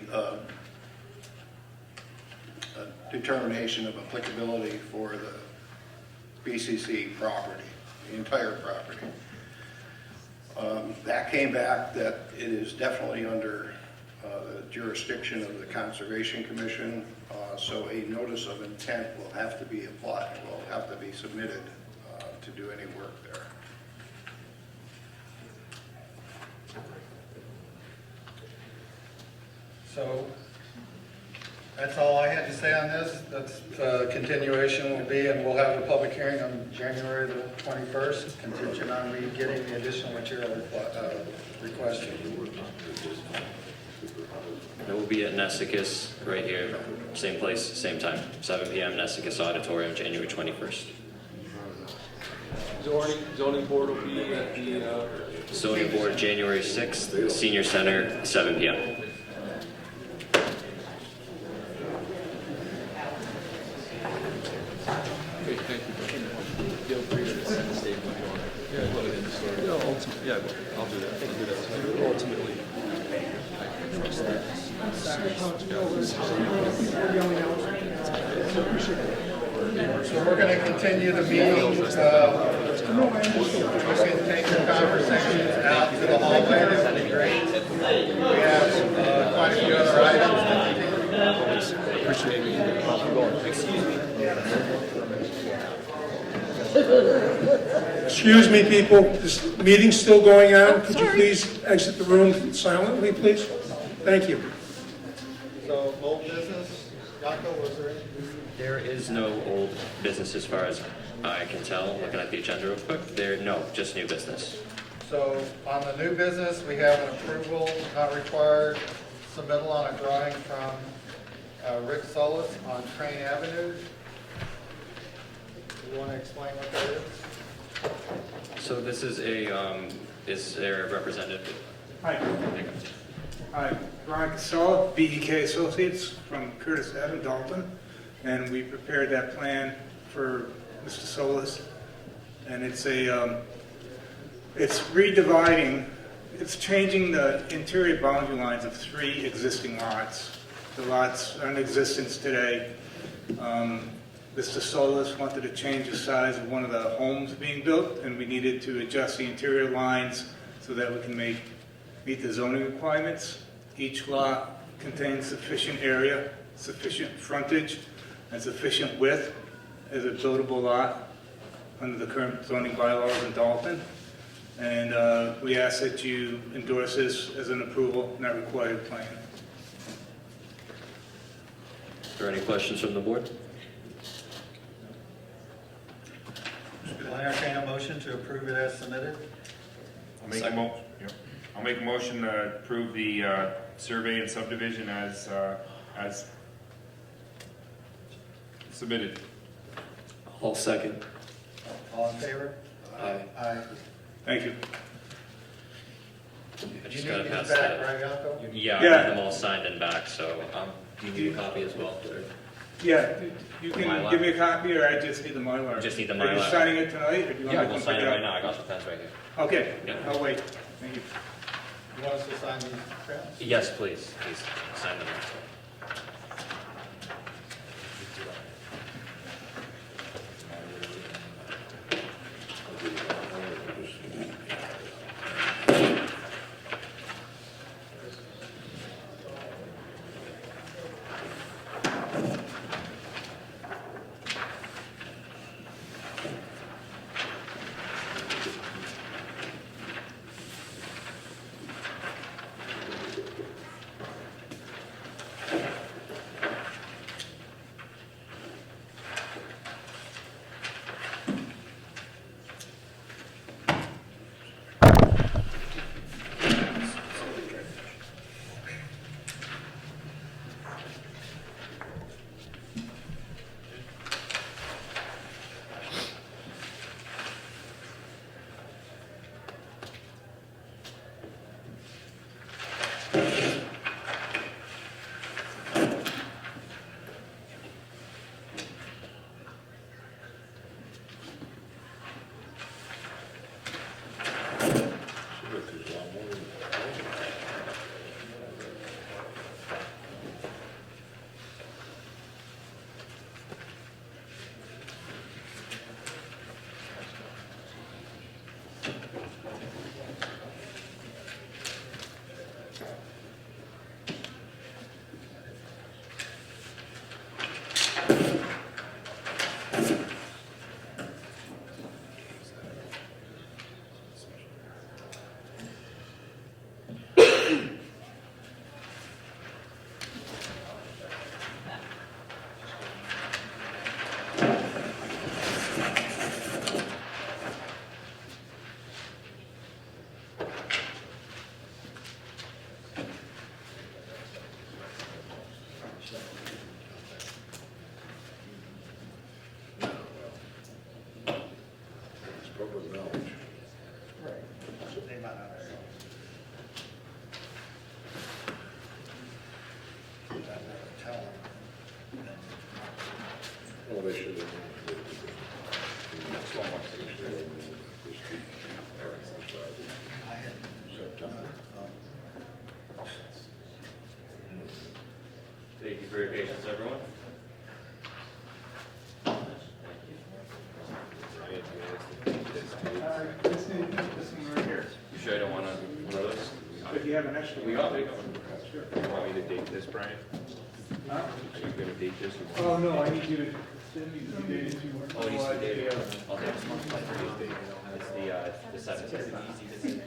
determination of applicability for the BCC property, the entire property. That came back that it is definitely under the jurisdiction of the Conservation Commission, so a notice of intent will have to be applied, will have to be submitted to do any work there. So that's all I had to say on this. That's continuation will be, and we'll have a public hearing on January the 21st, contingent on me getting the additional material requested. It will be at Nessacus right here, same place, same time, 7 p.m. Nessacus Auditorium, January 21st. Zoning board will be at the... Zoning board, January 6th, Senior Center, 7 p.m. Okay, thank you. Feel free to send a statement if you want. Yeah, put it in the story. No, ultimately, yeah, I'll do that. I'll do that. Ultimately, I trust that. So we're going to continue the meeting. You can take your conversations out to the hallway. That would be great. We have quite a few other items to continue. Appreciate you. Excuse me. Excuse me, people, this meeting's still going on. Could you please exit the room silently, please? Thank you. So, old business, Yanko, was there any? There is no old business as far as I can tell, looking at the agenda real quick. No, just new business. So, on the new business, we have an approval not required submittal on a drawing from Rick Solis on Crane Avenue. Do you want to explain what that is? So this is is there a representative? Hi. Hi, Brian Casella, BEK Associates from Curtis Ave, Dalton, and we prepared that plan for Mr. Solis, and it's redividing, it's changing the interior boundary lines of 3 existing lots. The lots are in existence today. Mr. Solis wanted to change the size of one of the homes being built, and we needed to adjust the interior lines so that we can meet the zoning requirements. Each lot contains sufficient area, sufficient frontage, and sufficient width as a buildable lot under the current zoning bylaws in Dalton. And we ask that you endorse this as an approval, not required plan. Are there any questions from the board? Will I entertain a motion to approve it as submitted? I'll make a motion to approve the survey and subdivision as submitted. I'll second. All in favor? Aye. Aye. Thank you. I just You gotta need pass these back, that. right, Yako? Yeah, I Yeah. have them all signed and back, so do you need a copy as well? Or- Yeah, you can Mylar? give me a copy, or I just need the Mylar. Just need the Are you Mylar. signing it tonight, or do you want Yeah, me to we'll come sign pick it it right up? now. I got the pens right here. Okay, Yeah. I'll wait. Thank you. You want us to sign these, Fran? Yes, please. Please sign them. Public knowledge. Right. They might not know. Tell them. Well, they should have. I had, September. Thank you for your patience, everyone. This one right here. You sure you don't want one of those? If you have an extra. We got it. Sure. You want me to date this, Brian? Huh? Are you gonna date this? Oh, no, I need you to send me the data to. Oh, you see David? I'll take this one. It's the 17th.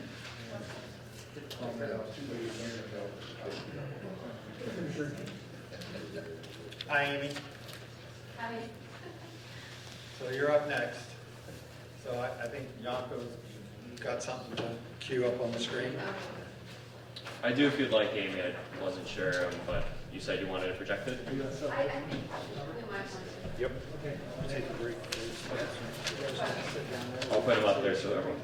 hi, Amy. Hi. So you're up next. So I think Yanko's got something to queue up on the screen. I do if you'd like, Amy. I wasn't sure, but you said you wanted it projected? I think we might want to. Yep. Okay. Take a break. I'll put them up there so everyone.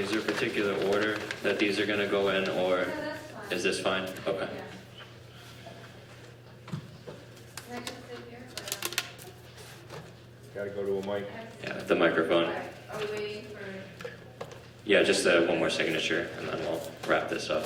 is there a particular order that these are going to go in, or is this fine? Okay. Gotta go to a mic. Yeah, the microphone. Are we waiting for? Yeah, just one more signature, and then we'll wrap this up.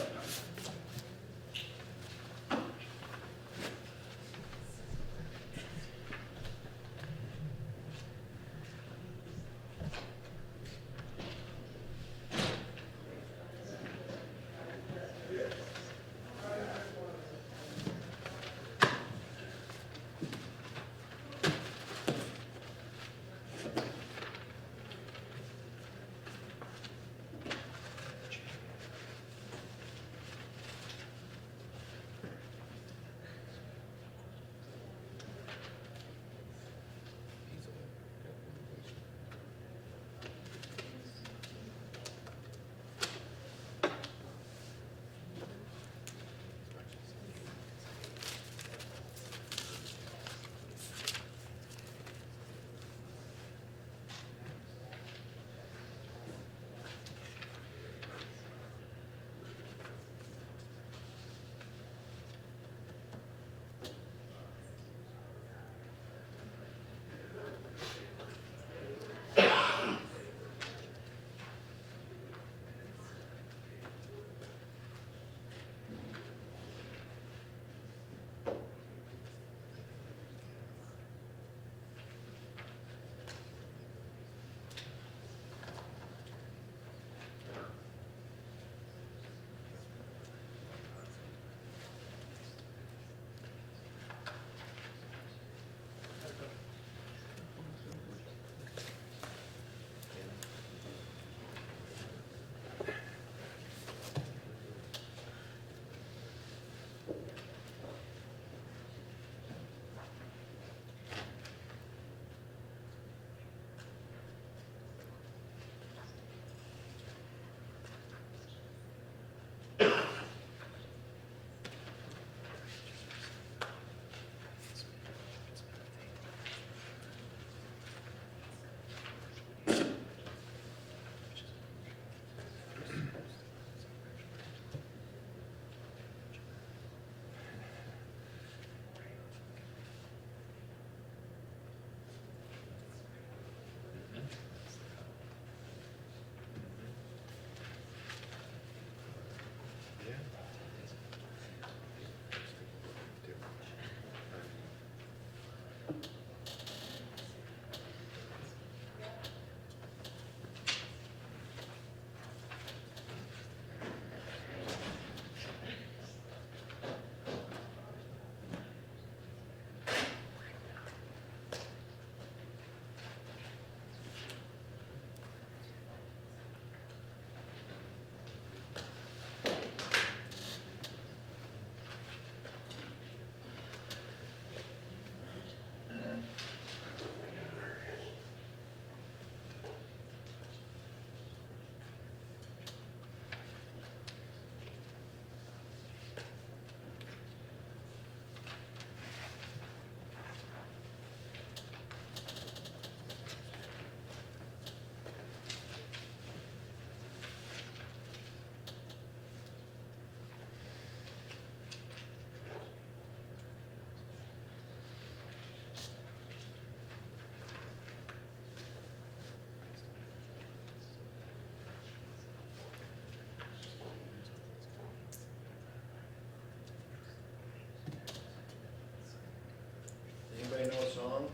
Anybody know a song?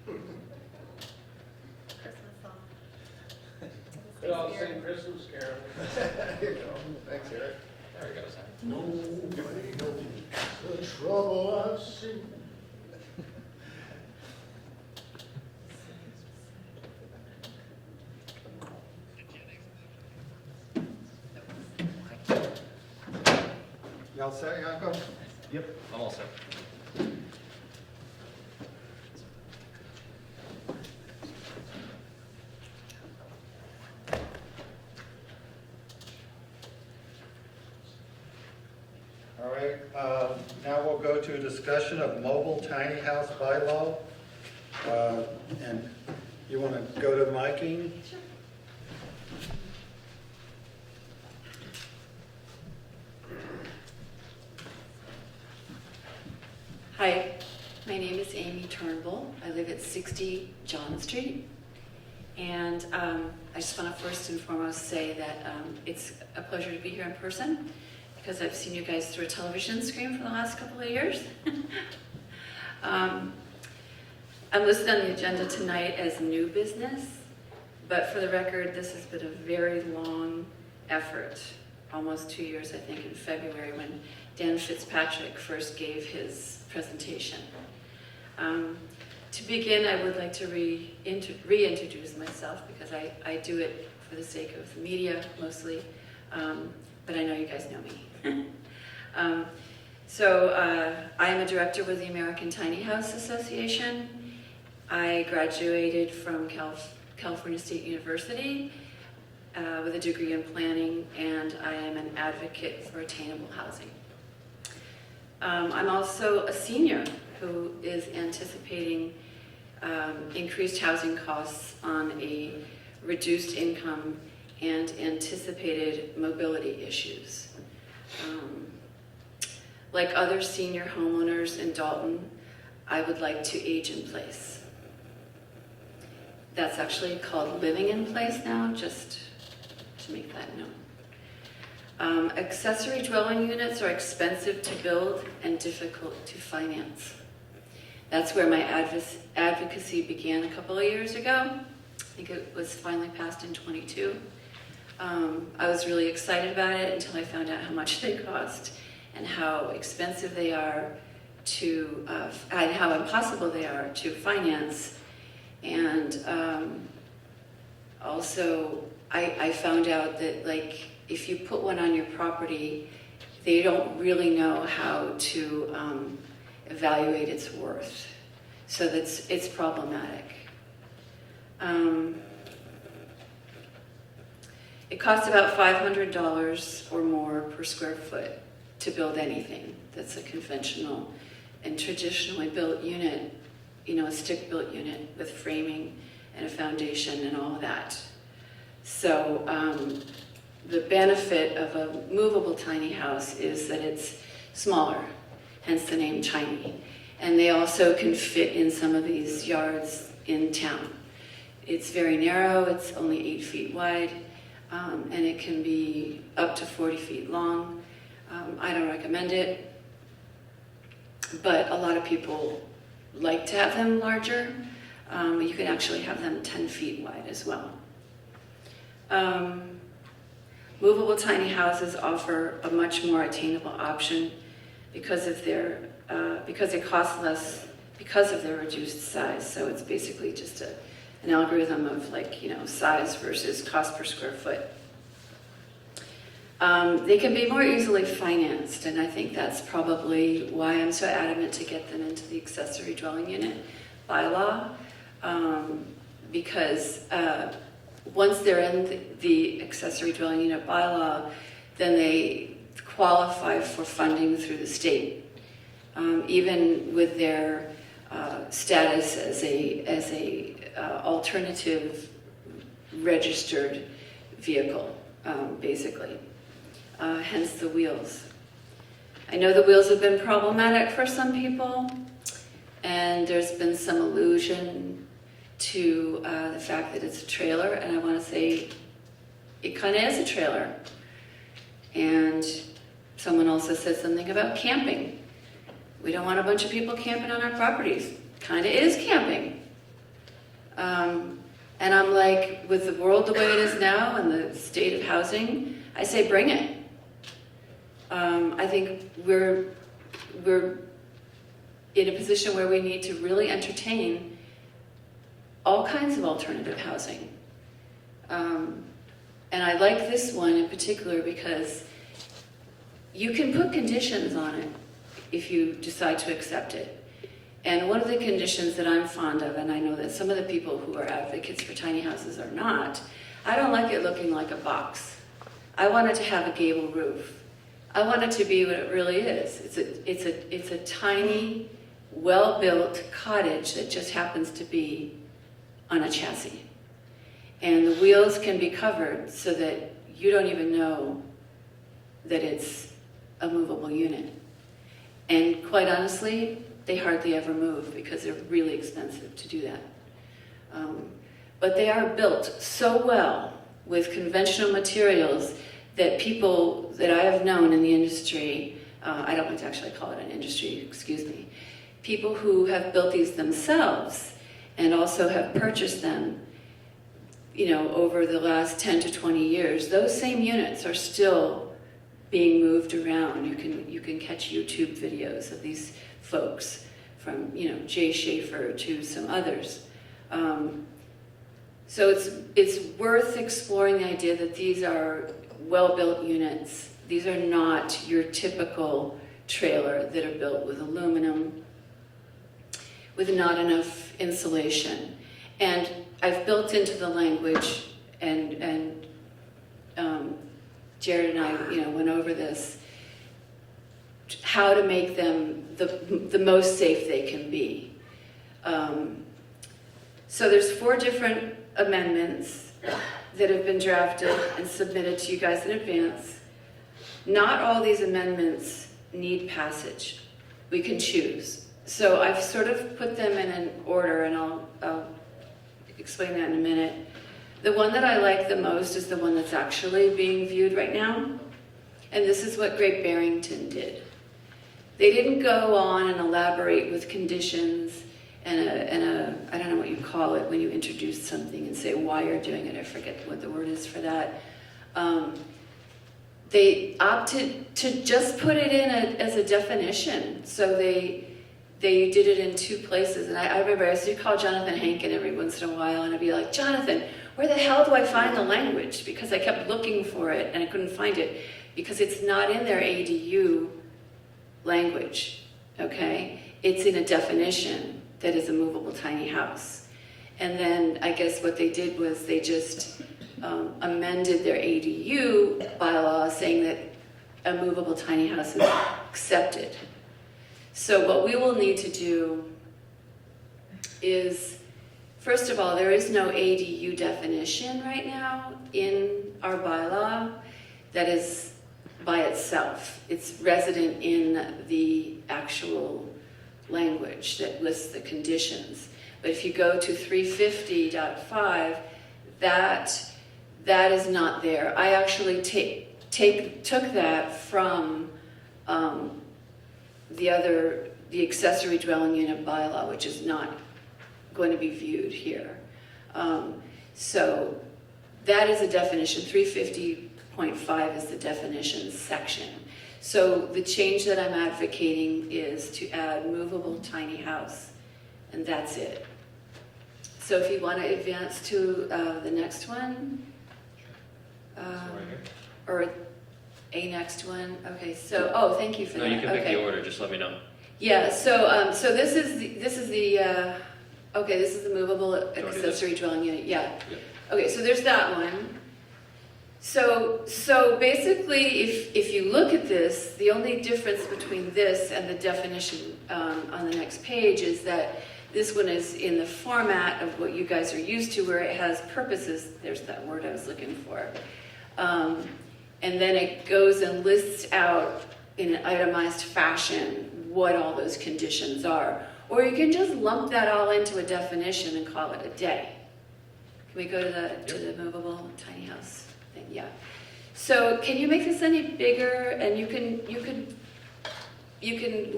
Christmas song. Could all sing Christmas Carol. There you go. Thanks, Eric. There he goes. Nobody knows the trouble I've seen. Y'all set, Jakob? Yep, I'm all set. All right, now we'll go to a discussion of mobile tiny house bylaw. And you want to go to Mikey? Sure. Hi, my name is Amy Turnbull. I live at 60 John Street. And I just want to first and foremost say that it's a pleasure to be here in person because I've seen you guys through a television screen for the last couple of years. I'm listed on the agenda tonight as new business, but for the record, this has been a very long effort, almost 2 years, I think, in February when Dan Fitzpatrick first gave his presentation. To begin, I would like to reintroduce myself because I do it for the sake of the media mostly, but I know you guys know me. I am a director with the American Tiny House Association. I graduated from California State University with a degree in planning, and I am an advocate for attainable housing. I'm also a senior who is anticipating increased housing costs on a reduced income and anticipated mobility issues. Like other senior homeowners in Dalton, I would like to age in place. That's actually called living in place now, just to make that known. Accessory dwelling units are expensive to build and difficult to finance. That's where my advocacy began a couple of years ago. I think it was finally passed in 22. I was really excited about it until I found out how much they cost and how expensive they are to, and how impossible they are to finance. And also, I found out that, like, if you put one on your property, they don't really know how to evaluate its worth. So it's problematic. It costs about $500 or more per square foot to build anything that's a conventional and traditionally built unit, you know, a stick-built unit with framing and a foundation and all of that. So the benefit of a movable tiny house is that it's smaller, hence the name tiny. And they also can fit in some of these yards in town. It's very narrow, it's only 8 feet wide, and it can be up to 40 feet long. I don't recommend it, but a lot of people like to have them larger. You can actually have them 10 feet wide as well. Movable tiny houses offer a much more attainable option because of their because it costs less because of their reduced size. So it's basically just an algorithm of, like, you know, size versus cost per square foot. They can be more easily financed, and I think that's probably why I'm so adamant to get them into the accessory dwelling unit bylaw, because once they're in the accessory dwelling unit bylaw, then they qualify for funding through the state, even with their status as a alternative registered vehicle, basically. Hence the wheels. I know the wheels have been problematic for some people, and there's been some allusion to the fact that it's a trailer, and I want to say it kind of is a trailer. And someone also said something about camping. We don't want a bunch of people camping on our properties. Kind of is camping. And I'm like, with the world the way it is now and the state of housing, I say bring it. I think we're in a position where we need to really entertain all kinds of alternative housing. And I like this one in particular because you can put conditions on it if you decide to accept it. And one of the conditions that I'm fond of, and I know that some of the people who are advocates for tiny houses are not, I don't like it looking like a box. I want it to have a gable roof. I want it to be what it really is. It's a tiny, well-built cottage that just happens to be on a chassis. And the wheels can be covered so that you don't even know that it's a movable unit. And quite honestly, they hardly ever move because they're really expensive to do that. But they are built so well with conventional materials that people that I have known in the industry, I don't like to actually call it an industry, excuse me, people who have built these themselves and also have purchased them, you know, over the last 10 to 20 years, those same units are still being moved around. You can catch YouTube videos of these folks from, you know, Jay Schaefer to some others. So it's worth exploring the idea that these are well-built units. These are not your typical trailer that are built with aluminum, with not enough insulation. And I've built into the language, and Jared and I, you know, went over this, how to make them the most safe they can be. So there's 4 different amendments that have been drafted and submitted to you guys in advance. Not all these amendments need passage. We can choose. So I've sort of put them in an order, and I'll explain that in a minute. The one that I like the most is the one that's actually being viewed right now. And this is what Great Barrington did. They didn't go on and elaborate with conditions and a I don't know what you call it when you introduce something and say why you're doing it. I forget what the word is for that. They opted to just put it in as a definition. So they did it in 2 places. And I remember I used to call Jonathan Hankin every once in a while, and I'd be like, Jonathan, where the hell do I find the language? Because I kept looking for it and I couldn't find it because it's not in their ADU language, okay? It's in a definition that is a movable tiny house. And then I guess what they did was they just amended their ADU bylaw saying that a movable tiny house is accepted. So what we will need to do is, first of all, there is no ADU definition right now in our bylaw that is by itself. It's resident in the actual language that lists the conditions. But if you go to 350.5, that is not there. I actually took that from the accessory dwelling unit bylaw, which is not going to be viewed here. So that is a definition. 350.5 is the definition section. So the change that I'm advocating is to add movable tiny house, and that's it. So if you want to advance to the next one, or a next one. Okay, so, thank you for that. No, you can pick okay. the order, just let me know. Yeah, so this is the movable accessory dwelling unit, yeah. Okay, so there's that one. So basically, if you look at this, the only difference between this and the definition on the next page is that this one is in the format of what you guys are used to, where it has purposes. There's that word I was looking for. And then it goes and lists out in an itemized fashion what all those conditions are. Or you can just lump that all into a definition and call it a day. Can we go to the movable tiny house thing? Yeah. So can you make this any bigger? And you can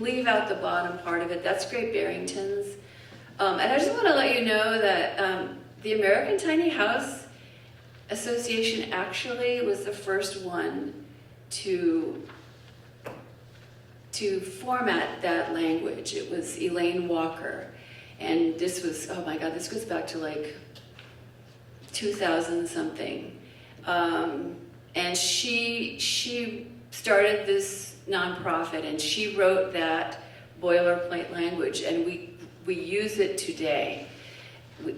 leave out the bottom part of it. That's Great Barrington's. And I just want to let you know that the American Tiny House Association actually was the first one to format that language. It was Elaine Walker. And this was, oh my God, this goes back to like 2000 something. And she started this nonprofit, and she wrote that boilerplate language, and we use it today.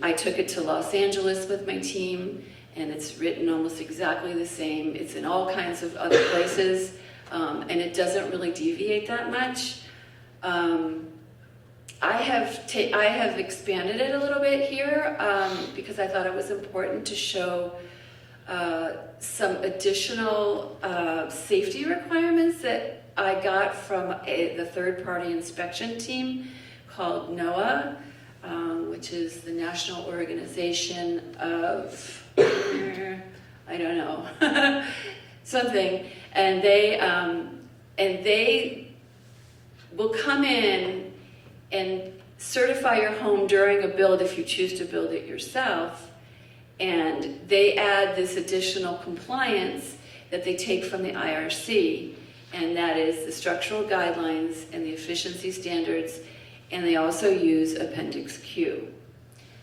I took it to Los Angeles with my team, and it's written almost exactly the same. It's in all kinds of other places, and it doesn't really deviate that much. I have expanded it a little bit here because I thought it was important to show some additional safety requirements that I got from the third-party inspection team called NOAA, which is the National Organization of, I don't know, something, and they will come in and certify your home during a build if you choose to build it yourself, and they add this additional compliance that they take from the IRC, and that is the structural guidelines and the efficiency standards, and they also use Appendix Q.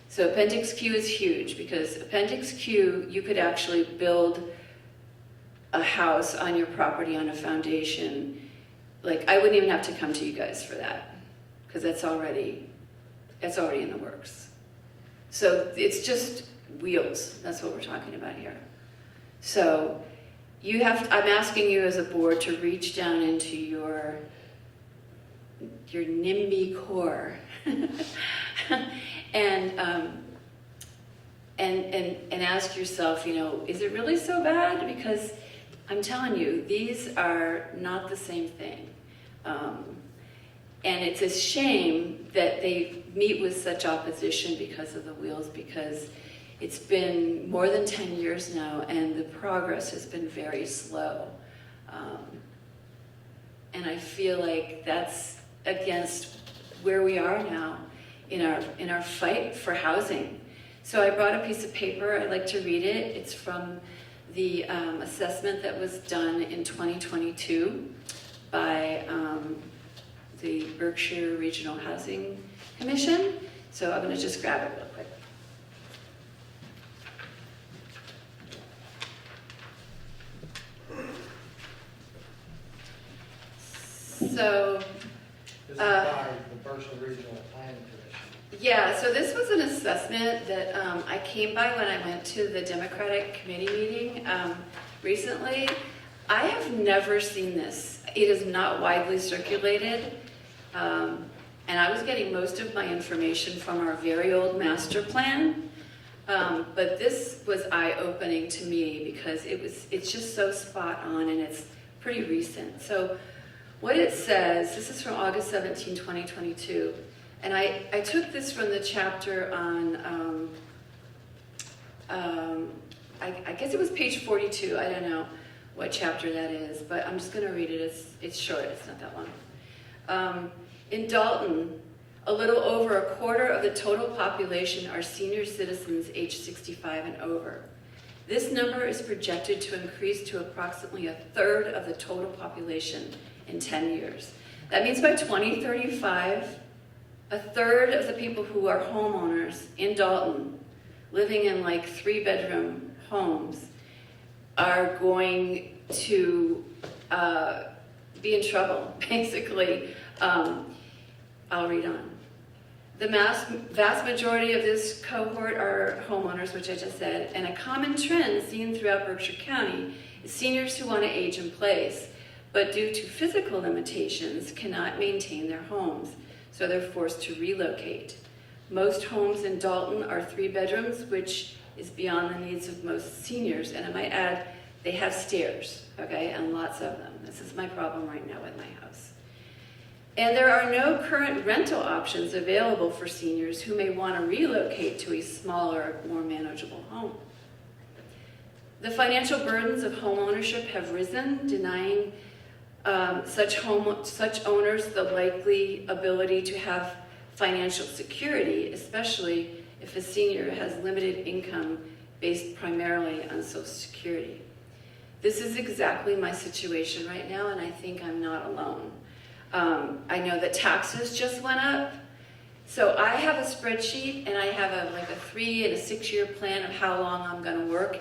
So Appendix Q is huge because Appendix Q, you could actually build a house on your property on a foundation. Like, I wouldn't even have to come to you guys for that because that's already in the works. So it's just wheels. That's what we're talking about here. So I'm asking you as a board to reach down into your NIMBY core and ask yourself, is it really so bad? Because I'm telling you, these are not the same thing. And it's a shame that they meet with such opposition because of the wheels, because it's been more than 10 years now, and the progress has been very slow. And I feel like that's against where we are now in our fight for housing. So I brought a piece of paper. I'd like to read it. It's from the assessment that was done in 2022 by the Berkshire Regional Housing Commission. So I'm going to just grab it real quick. This is by the Berkshire Regional Planning Commission. Yeah, so this was an assessment that I came by when I went to the Democratic Committee meeting recently. I have never seen this. It is not widely circulated. And I was getting most of my information from our very old master plan. But this was eye-opening to me because it's just so spot on and it's pretty recent. So what it says, this is from August 17, 2022, and I took this from the chapter on, I guess it was page 42, I don't know what chapter that is, but I'm just going to read it. It's short, it's not that long. In Dalton, a little over a quarter of the total population are senior citizens aged 65 and over. This number is projected to increase to approximately a third of the total population in 10 years. That means by 2035, a third of the people who are homeowners in Dalton, living in like 3-bedroom homes, are going to be in trouble, basically. I'll read on. The vast majority of this cohort are homeowners, which I just said, and a common trend seen throughout Berkshire County is seniors who want to age in place, but due to physical limitations, cannot maintain their homes, so they're forced to relocate. Most homes in Dalton are 3 bedrooms, which is beyond the needs of most seniors, and I might add, they have stairs, okay, and lots of them. This is my problem right now with my house. And there are no current rental options available for seniors who may want to relocate to a smaller, more manageable home. The financial burdens of home ownership have risen, denying such owners the likely ability to have financial security, especially if a senior has limited income based primarily on Social Security. This is exactly my situation right now, and I think I'm not alone. I know that taxes just went up, so I have a spreadsheet and I have a 3 and a 6 year plan of how long I'm going to work,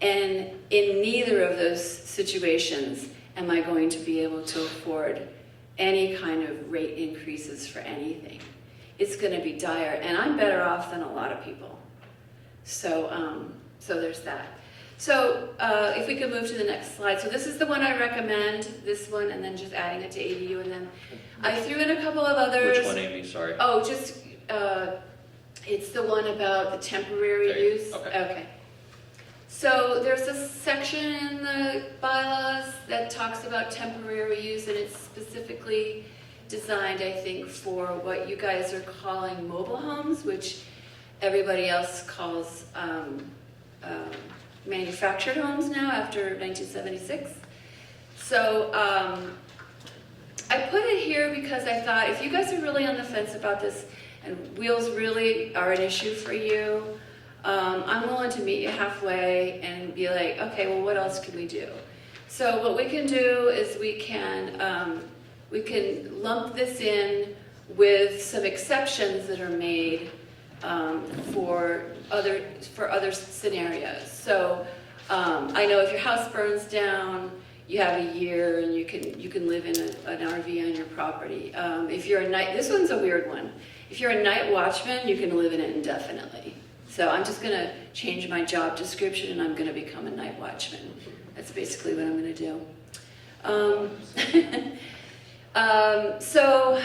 and in neither of those situations am I going to be able to afford any kind of rate increases for anything. It's going to be dire, and I'm better off than a lot of people. So there's that. So if we could move to the next slide. So this is the one I recommend, this one, and then just adding it to ADU, and then I threw in a couple of others. Which one, Amy? Sorry. Oh, it's the one about the temporary use. Okay. So there's a section in the bylaws that talks about temporary use, and it's specifically designed, I think, for what you guys are calling mobile homes, which everybody else calls manufactured homes now after 1976. So I put it here because I thought if you guys are really on the fence about this and wheels really are an issue for you, I'm willing to meet you halfway and be like, okay, well, what else can we do? So what we can do is we can lump this in with some exceptions that are made for other scenarios. So I know if your house burns down, you have a year and you can live in an RV on your property. If you're this one's a weird one. If you're a night watchman, you can live in it indefinitely. So I'm just going to change my job description and I'm going to become a night watchman. That's basically what I'm going to do. So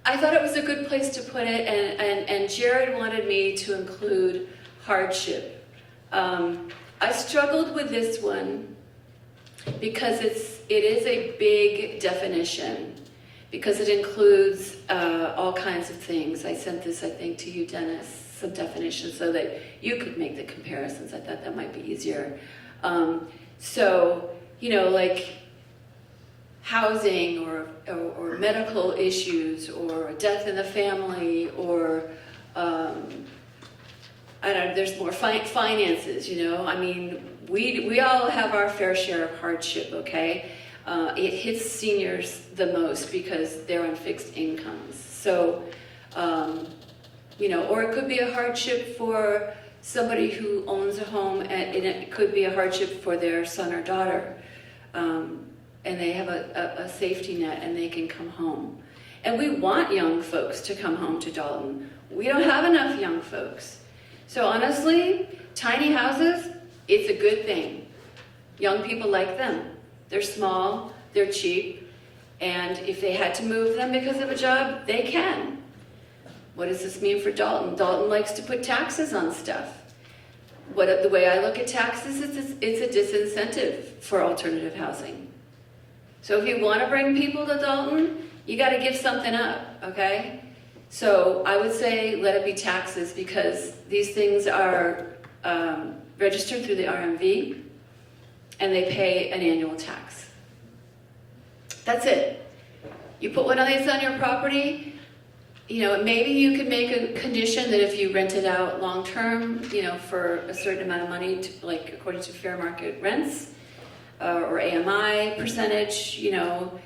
I thought it was a good place to put it, and Jared wanted me to include hardship. I struggled with this one because it is a big definition, because it includes all kinds of things. I sent this, I think, to you, Dennis, some definitions so that you could make the comparisons. I thought that might be easier. So, you know, like housing or medical issues or a death in the family or, I don't know, there's more finances, you know. I mean, we all have our fair share of hardship, okay? It hits seniors the most because they're on fixed incomes. So, you know, or it could be a hardship for somebody who owns a home, and it could be a hardship for their son or daughter, and they have a safety net and they can come home. And we want young folks to come home to Dalton. We don't have enough young folks. So honestly, tiny houses, it's a good thing. Young people like them. They're small, they're cheap, and if they had to move them because of a job, they can. What does this mean for Dalton? Dalton likes to put taxes on stuff. The way I look at taxes, it's a disincentive for alternative housing. So if you want to bring people to Dalton, you got to give something up, okay? So I would say let it be taxes, because these things are registered through the RMV and they pay an annual tax. That's it. You put one of these on your property, you know, maybe you could make a condition that if you rent it out long-term, you know, for a certain amount of money, like according to fair market rents, or AMI percentage, you know,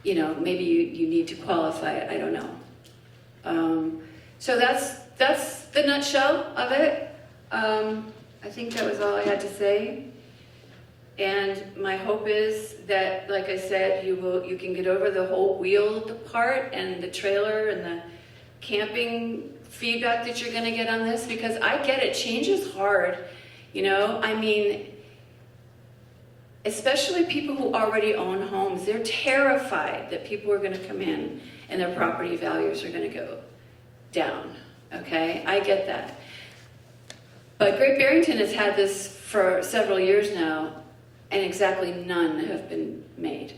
maybe you need to qualify it, I don't know. So that's the nutshell of it. I think that was all I had to say. And my hope is that, like I said, you can get over the whole wheeled part and the trailer and the camping feedback that you're going to get on this, because I get it. Change is hard, you know. I mean, especially people who already own homes, they're terrified that people are going to come in and their property values are going to go down. Okay, I get that. But Great Barrington has had this for several years now, and exactly none have been made.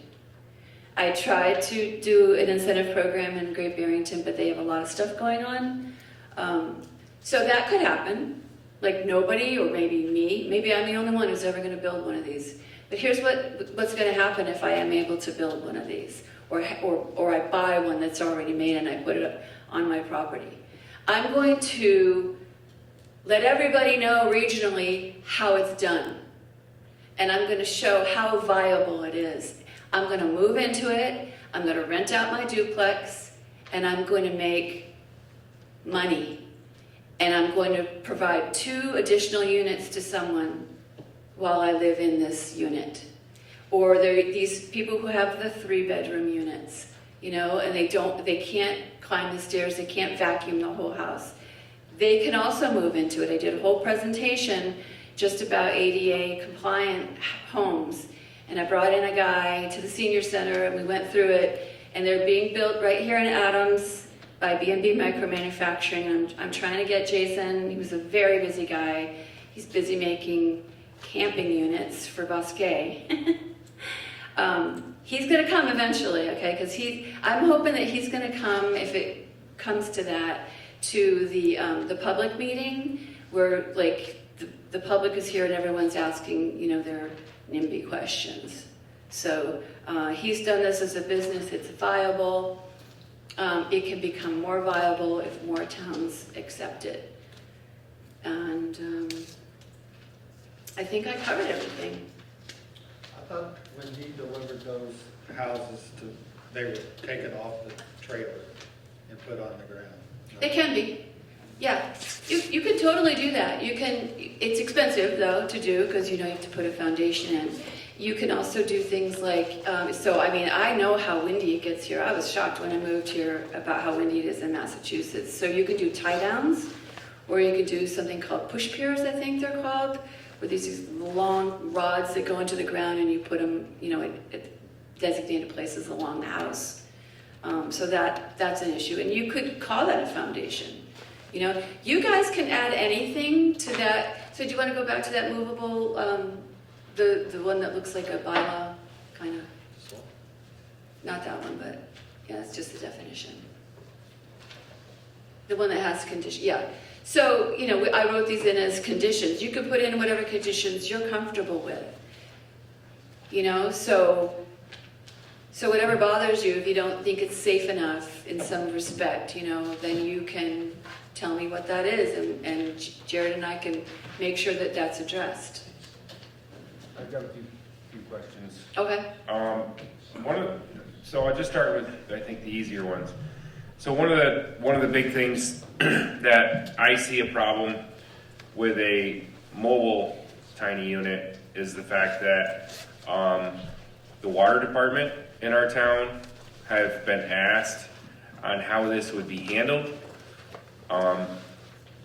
I tried to do an incentive program in Great Barrington, but they have a lot of stuff going on. So that could happen. Like nobody, or maybe me, maybe I'm the only one who's ever going to build one of these. But here's what's going to happen if I am able to build one of these, or I buy one that's already made and I put it up on my property. I'm going to let everybody know regionally how it's done. And I'm going to show how viable it is. I'm going to move into it, I'm going to rent out my duplex, and I'm going to make money. And I'm going to provide 2 additional units to someone while I live in this unit. Or there are these people who have the 3-bedroom units, you know, and they can't climb the stairs, they can't vacuum the whole house. They can also move into it. I did a whole presentation just about ADA compliant homes. And I brought in a guy to the senior center and we went through it, and they're being built right here in Adams by B&B Micromanufacturing. I'm trying to get Jason, he was a very busy guy. He's busy making camping units for Bosquet. He's going to come eventually, okay? Because I'm hoping that he's going to come, if it comes to that, to the public meeting where like the public is here and everyone's asking, their NIMBY questions. So he's done this as a business. It's viable. It can become more viable if more towns accept it. And I think I covered everything. I thought when he delivered those houses they were taken off the trailer and put on the ground. It can be. Yeah, you can totally do that. You can. It's expensive though to do because you have to put a foundation in. You can also do things like. I know how windy it gets here. I was shocked when I moved here about how windy it is in Massachusetts. So you can do tie downs, or you can do something called push piers. I think they're called, where these long rods that go into the ground and you put them, at designated places along the house. So that's an issue, and you could call that a foundation. You guys can add anything to that. So do you want to go back to that movable, the one that looks like a bylaw, kind of? Not that one, but yeah, it's just the definition. The one that has condition, yeah. So, I wrote these in as conditions. You could put in whatever conditions you're comfortable with. So whatever bothers you, if you don't think it's safe enough in some respect, then you can tell me what that is, and Jared and I can make sure that that's addressed. I've got a few questions. Okay. So I'll just start with, I think, the easier ones. So one of the big things that I see a problem with a mobile tiny unit is the fact that the water department in our town have been asked on how this would be handled.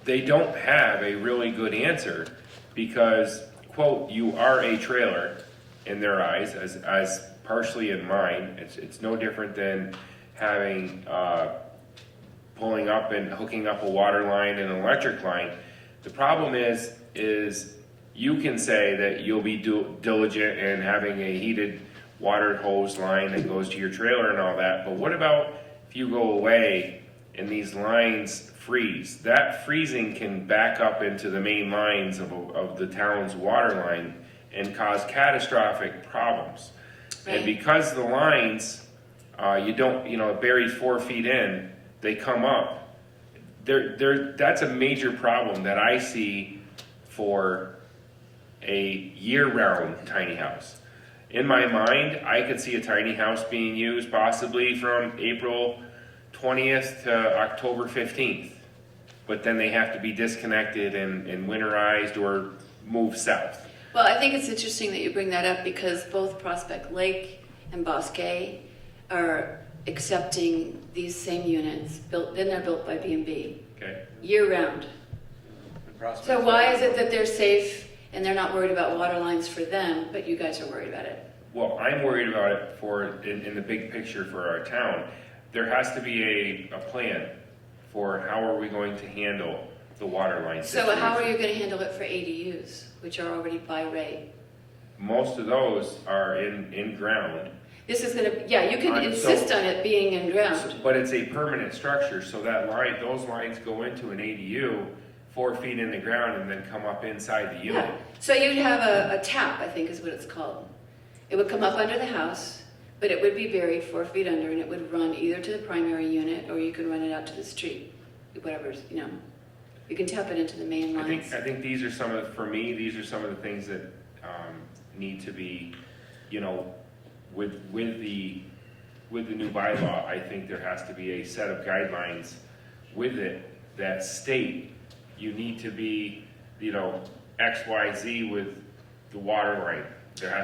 They don't have a really good answer because, quote, you are a trailer in their eyes, as partially in mine. It's no different than having pulling up and hooking up a water line and an electric line. The problem is you can say that you'll be diligent in having a heated water hose line that goes to your trailer and all that, but what about if you go away and these lines freeze? That freezing can back up into the main lines of the town's water line and cause catastrophic problems. Right. And because the lines, buried 4 feet in, they come up. That's a major problem that I see for a year-round tiny house. In my mind, I could see a tiny house being used possibly from April 20th to October 15th. But then they have to be disconnected and winterized or moved south. Well, I think it's interesting that you bring that up because both Prospect Lake and Bosquet are accepting these same units. They're built by B&B. Okay. Year-round. So why is it that they're safe and they're not worried about water lines for them, but you guys are worried about it? Well, I'm worried about it in the big picture for our town. There has to be a plan for how are we going to handle the water line situation. So how are you going to handle it for ADUs, which are already by right? Most of those are in ground. This is going to, you can insist on it being in ground. But it's a permanent structure, so those lines go into an ADU 4 feet in the ground and then come up inside the unit. Yeah. So you'd have a tap, I think is what it's called. It would come up under the house, but it would be buried 4 feet under, and it would run either to the primary unit or you can run it out to the street, whatever's, you can tap it into the main lines. I think these are some of the things that need to be, with the new bylaw. I think there has to be a set of guidelines with it that state you need to be, X, Y, Z with the water line.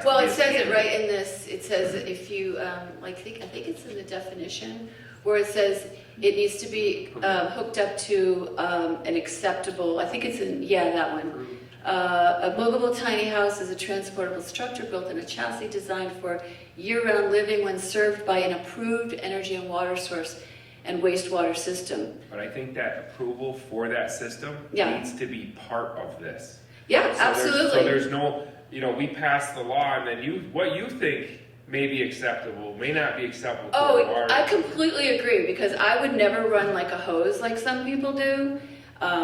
Well, it says it right in this. It says that if you, I think it's in the definition, where it says it needs to be hooked up to an acceptable, I think it's in, that one. A movable tiny house is a transportable structure built in a chassis designed for year-round living when served by an approved energy and water source and wastewater system. But I think that approval for that system needs to be part of this. Yeah, So absolutely. there's no, we pass the law, and then what you think may be acceptable may not be acceptable to Oh, our. I completely agree, because I would never run like a hose like some people do.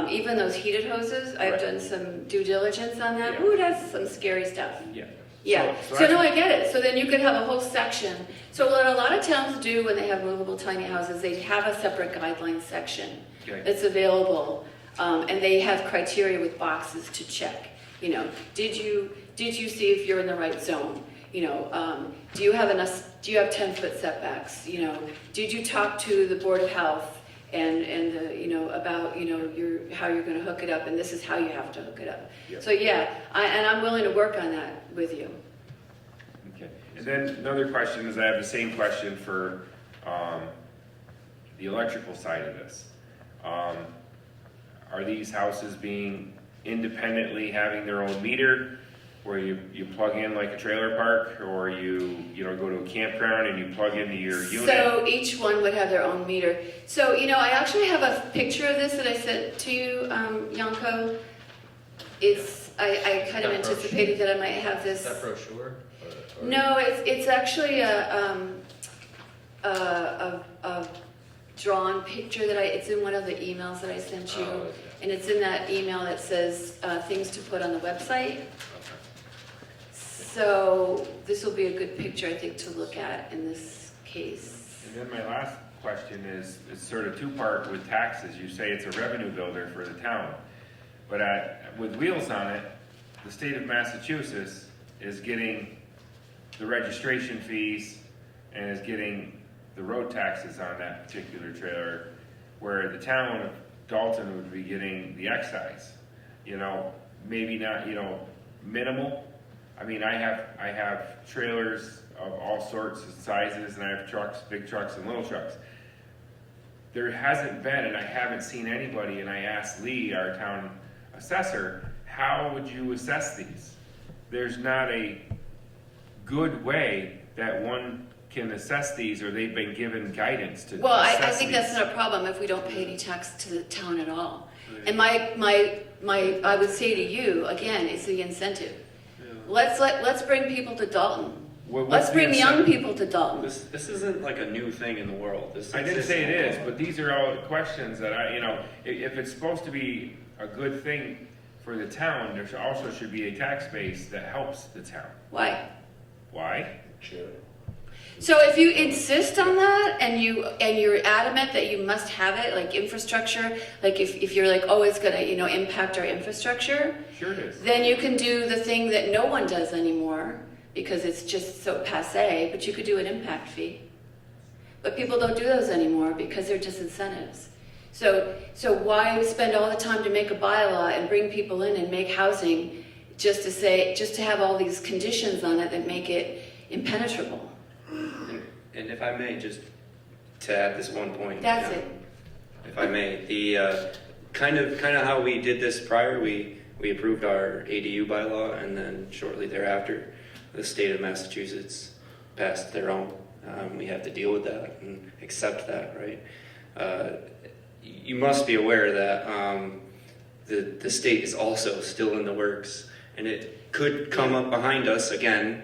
Even those heated hoses, I've Right. done some due diligence on that. Yeah. Ooh, that's some scary stuff. Yeah. Yeah, So so no, I get it. So then you could have a whole section. So what a lot of towns do when they have movable tiny houses, they have a separate guidelines section Okay. that's available, and they have criteria with boxes to check. Did you see if you're in the right zone? Do you have 10-foot setbacks? Did you talk to the Board of Health and about how you're going to hook it up, and this is how you have to hook it up. Yeah. So yeah, I'm willing to work on that with you. Okay. And then another question is, I have the same question for the electrical side of this. Are these houses being independently having their own meter, where you plug in like a trailer park, or you go to a campground and you plug into your unit? So each one would have their own meter. So, I actually have a picture of this that I sent to you, Yanko. I kind of anticipated that I might have this. Is that brochure? No, it's actually a drawn picture it's in one of the emails that I sent you. Oh, okay. And it's in that email that says things to put on the website. So this will be a good picture, I think, to look at in this case. And then my last question is sort of two-part with taxes. You say it's a revenue builder for the town, but with wheels on it, the state of Massachusetts is getting the registration fees and is getting the road taxes on that particular trailer, where the town of Dalton would be getting the excise. Maybe not, minimal. I mean, I have trailers of all sorts of sizes, and I have trucks, big trucks and little trucks. There hasn't been, and I haven't seen anybody, and I asked Lee, our town assessor, how would you assess these? There's not a good way that one can assess these, or they've been given guidance to Well, I assess think these. that's not a problem if we don't pay any tax to the town at all. And I would say to you, again, it's the incentive. Let's bring people to Dalton. Let's bring young people to Dalton. This isn't like a new thing in the world. I didn't say it is, but these are all questions that if it's supposed to be a good thing for the town, there also should be a tax base that helps the town. Why? Why? Sure. So if you insist on that and you're adamant that you must have it, like infrastructure, like if you're like, oh, it's gonna impact our infrastructure, Sure it is. then you can do the thing that no one does anymore because it's just so passé. But you could do an impact fee. But people don't do those anymore because they're disincentives. So why spend all the time to make a bylaw and bring people in and make housing just to have all these conditions on it that make it impenetrable? And if I may, just to add this one point. That's it. If I may, the kind of how we did this prior, we approved our ADU bylaw, and then shortly thereafter, the state of Massachusetts passed their own. We have to deal with that and accept that, right? You must be aware that the state is also still in the works, and it could come up behind us again.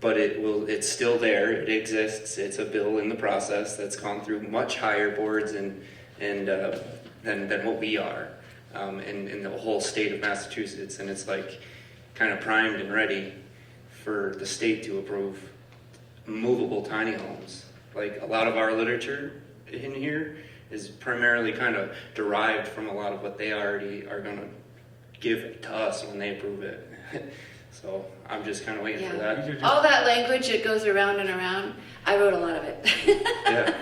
But it's still there, it exists, it's a bill in the process that's gone through much higher boards than what we are in the whole state of Massachusetts, and it's like kind of primed and ready for the state to approve movable tiny homes. Like a lot of our literature in here is primarily kind of derived from a lot of what they already are going to give to us when they approve it. So I'm just kind of waiting for that. All that language that goes around and around, I wrote a lot of it. Yeah.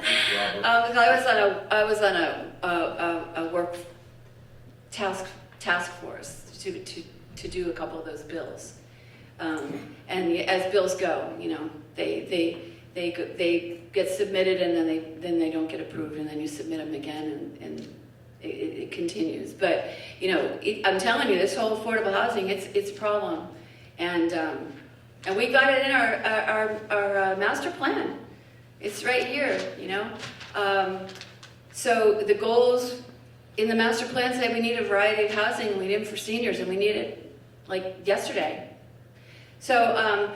I was on a work task force to do a couple of those bills, and as bills go, they get submitted and then they don't get approved, and then you submit them again, and it continues. But I'm telling you, this whole affordable housing, it's a problem. And we got it in our master plan. It's right here, So the goals in the master plan said we need a variety of housing, and we need it for seniors, and we need it like yesterday. So,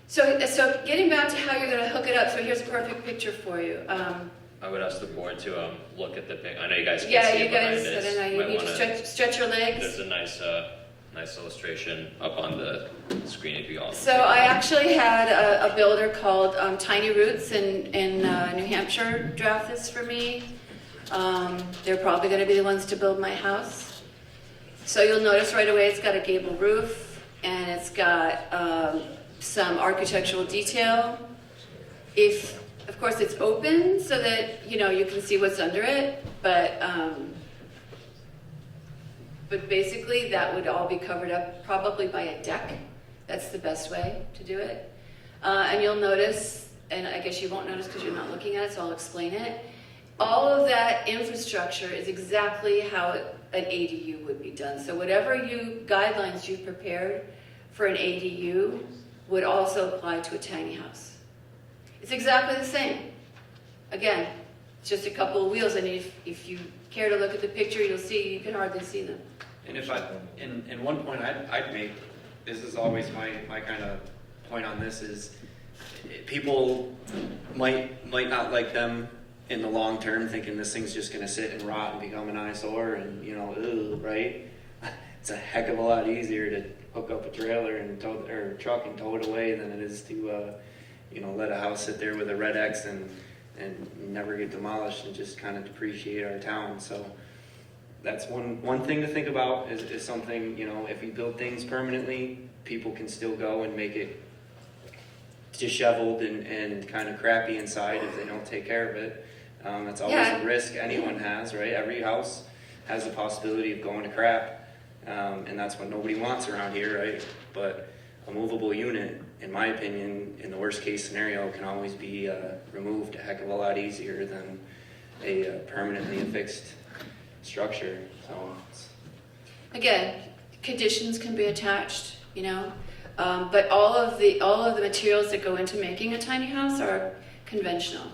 so getting back to how you're going to hook it up, so here's a perfect picture for you. I would ask the board to look at the pic. I know you guys can't Yeah, see you it behind guys, this. I don't know, you Might need to wanna- stretch your legs. There's a nice illustration up on the screen if you all. So I actually had a builder called Tiny Roots in New Hampshire draft this for me. They're probably going to be the ones to build my house. So you'll notice right away it's got a gable roof and it's got some architectural detail. Of course it's open so that you can see what's under it, but basically that would all be covered up probably by a deck. That's the best way to do it. And you'll notice, and I guess you won't notice because you're not looking at it, so I'll explain it. All of that infrastructure is exactly how an ADU would be done. So whatever guidelines you've prepared for an ADU would also apply to a tiny house. It's exactly the same. Again, it's just a couple of wheels, and if you care to look at the picture, you'll see, you can hardly see them. And if in one point I'd make, this is always my kind of point on this, is people might not like them in the long term, thinking this thing's just going to sit and rot and become an eyesore, and right? It's a heck of a lot easier to hook up a trailer and or truck and tow it away than it is to let a house sit there with a red X and never get demolished and just kind of depreciate our town. So that's one thing to think about is something, if you build things permanently, people can still go and make it disheveled and kind of crappy inside if they don't take care of it. That's always a risk anyone has, right? Every house has the possibility of going to crap, and that's what nobody wants around here, right? But a movable unit, in my opinion, in the worst case scenario, can always be removed a heck of a lot easier than a permanently affixed structure. So Again, conditions can be attached, but all of the materials that go into making a tiny house are conventional.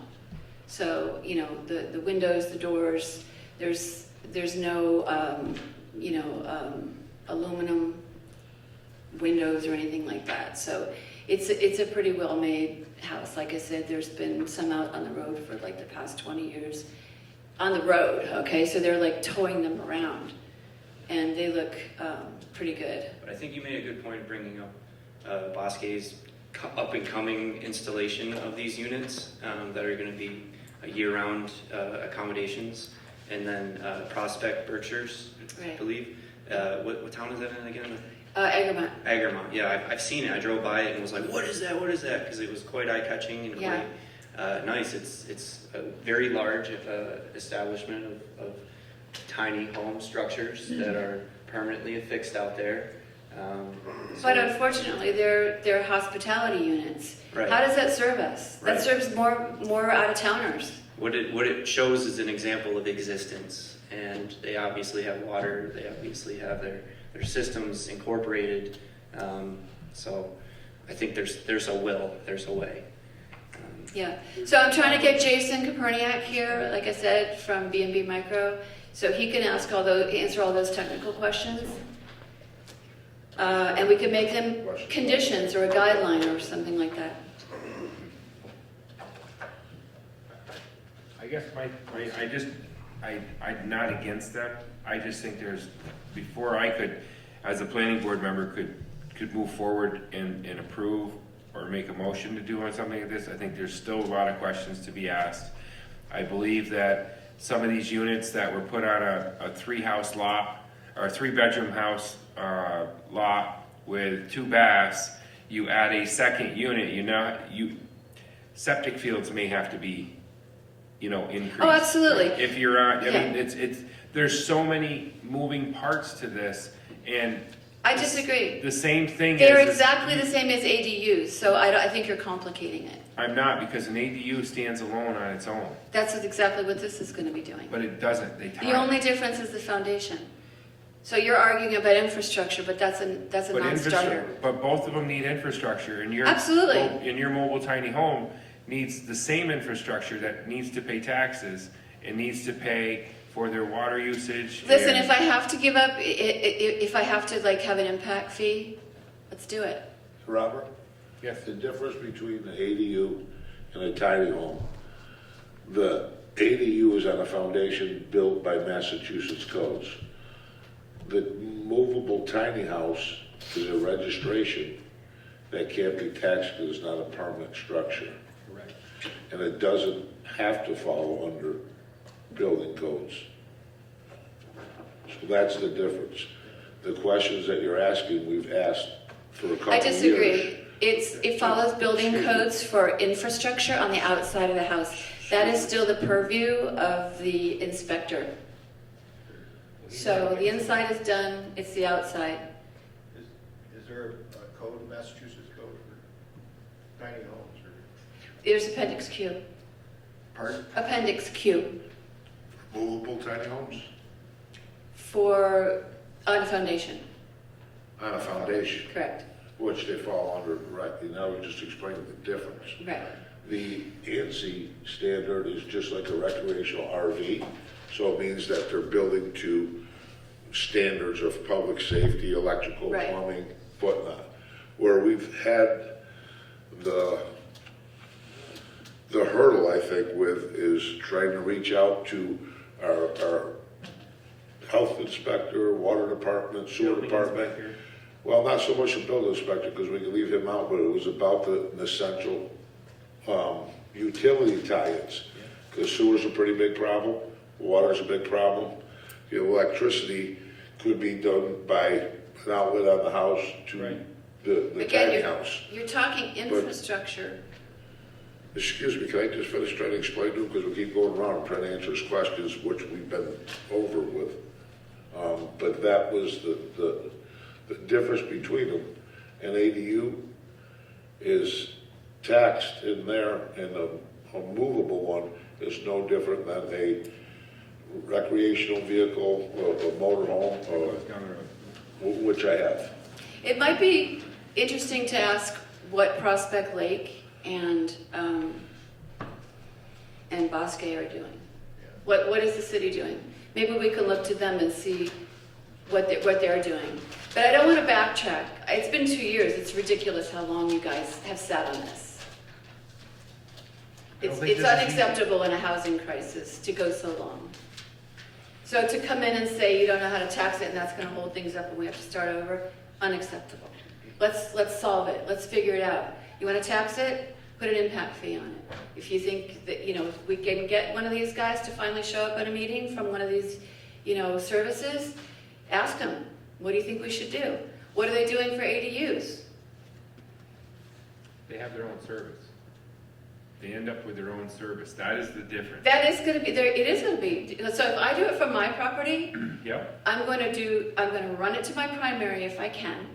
So the windows, the doors, there's no aluminum windows or anything like that. So it's a pretty well made house. Like I said, there's been some out on the road for like the past 20 years on the road. Okay, so they're like towing them around, and they look pretty good. But I think you made a good point bringing up Bosquet's up and coming installation of these units that are going to be year-round accommodations, and then Prospect Berkshires, Right. I believe. What town is that in again? Egremont. Egremont. Yeah, I've seen it. I drove by it and was like, "What is that? What is that?" Because it was quite eye-catching and quite nice. It's a very large establishment of tiny home structures that are permanently affixed out there. But unfortunately, they're hospitality units. Right. How does that serve us? Right. That serves more out-of-towners. What it shows is an example of existence, and they obviously have water. They obviously have their systems incorporated. So I think there's a will, there's a way. Yeah. So I'm trying to get Jason Koperniak here, like I said, from B&B Micro, so he can answer all those technical questions. And we could make them conditions or a guideline or something like that. I guess I'm not against that. I just think before I could, as a planning board member, could move forward and approve or make a motion to do on something like this, I think there's still a lot of questions to be asked. I believe that some of these units that were put on a three-house lot, or a three-bedroom house lot with 2 baths, you add a second unit, septic fields may have to be, increased. Oh, absolutely. If you're on, I mean, there's so many moving parts to this, and I disagree. the same thing They're is exactly the same as ADUs, so I think you're complicating it. I'm not, because an ADU stands alone on its own, That's exactly what this is going to be doing. but it doesn't. They tie. The only difference is the foundation. So you're arguing about infrastructure, but that's a non-starter. But both of them need infrastructure, and Absolutely. your mobile tiny home needs the same infrastructure that needs to pay taxes and needs to pay for their water usage. Listen, and- if I have to give up, if I have to like have an impact fee, let's do it. Robert? Yes. The difference between the ADU and a tiny home. The ADU is on a foundation built by Massachusetts codes. The movable tiny house is a registration that can't be taxed because it's not a permanent structure. Correct. And it doesn't have to follow under building codes. So that's the difference. The questions that you're asking, we've asked for a couple I of years. disagree. It follows building codes for infrastructure on the outside of the house. That is still the purview of the inspector. So the inside is done, it's the outside. Is there a code, Massachusetts code for tiny homes? Or? There's Appendix Q. Pardon? Appendix Q Movable tiny homes? on a foundation, On a foundation, correct. which they fall under, right, now we just explained the difference. Right. The ANSI standard is just like a recreational RV, so it means that they're building to standards of public safety, electrical, Right. plumbing, whatnot. Where we've had the hurdle, I think, with is trying to reach out to our health inspector, water department, sewer Building department. inspector. Well, not so much the building inspector, because we can leave him out, but it was about the essential utility tie-ins. Because sewer's a pretty big problem, water's a big problem. The electricity could be done by an outlet on the house to the Again, tiny house. you're talking infrastructure. Excuse me, can I just finish trying to explain to him, because we keep going around, I'm trying to answer his questions, which we've been over with. But that was the difference between them. An ADU is taxed in there, and a movable one is no different than a recreational vehicle, a motorhome, which I have. It might be interesting to ask what Prospect Lake and Bosque are doing. What is the city doing? Maybe we can look to them and see what they're doing. But I don't want to backtrack. It's been 2 years. It's ridiculous how long you guys have sat on this. It's unacceptable in a housing crisis to go so long. So to come in and say you don't know how to tax it and that's going to hold things up and we have to start over, unacceptable. Let's solve it. Let's figure it out. You want to tax it? Put an impact fee on it. If you think that, we can get one of these guys to finally show up at a meeting from one of these, services, ask them, what do you think we should do? What are they doing for ADUs? They have their own service. They end up with their own service. That is the difference. That is going to be there. It is going to be. So if I do it from my property, Yep. I'm going to run it to my primary if I can.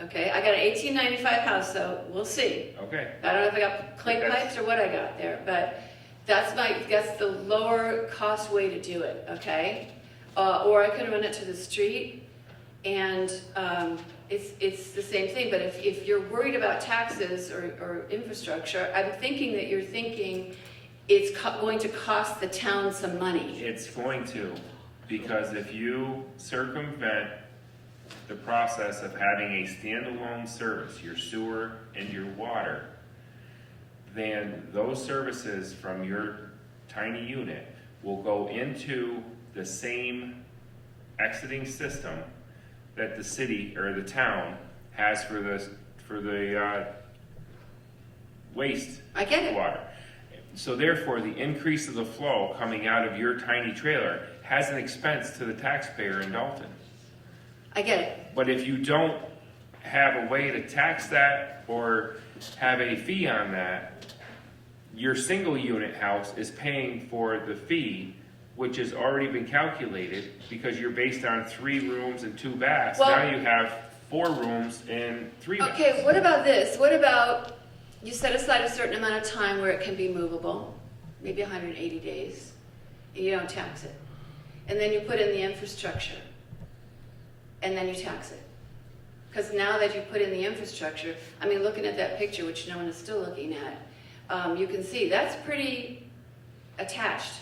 Okay, I got an 1895 house, so we'll see. Okay. I don't know if I got clay pipes or what I got there, but that's the lower cost way to do it. Okay, or I could run it to the street, and it's the same thing. But if you're worried about taxes or infrastructure, I'm thinking that you're thinking it's going to cost the town some money. It's going to, because if you circumvent the process of having a standalone service, your sewer and your water, then those services from your tiny unit will go into the same exiting system that the city or the town has for the waste I get it. water. So therefore, the increase of the flow coming out of your tiny trailer has an expense to the taxpayer in Dalton. I get it. But if you don't have a way to tax that or have a fee on that, your single unit house is paying for the fee, which has already been calculated because you're based on 3 rooms and 2 baths. Well, now you have 4 rooms and 3 baths. Okay, what about this? What about you set aside a certain amount of time where it can be movable, maybe 180 days, and you don't tax it. And then you put in the infrastructure, and then you tax it. Because now that you put in the infrastructure, I mean, looking at that picture, which no one is still looking at, you can see that's pretty attached.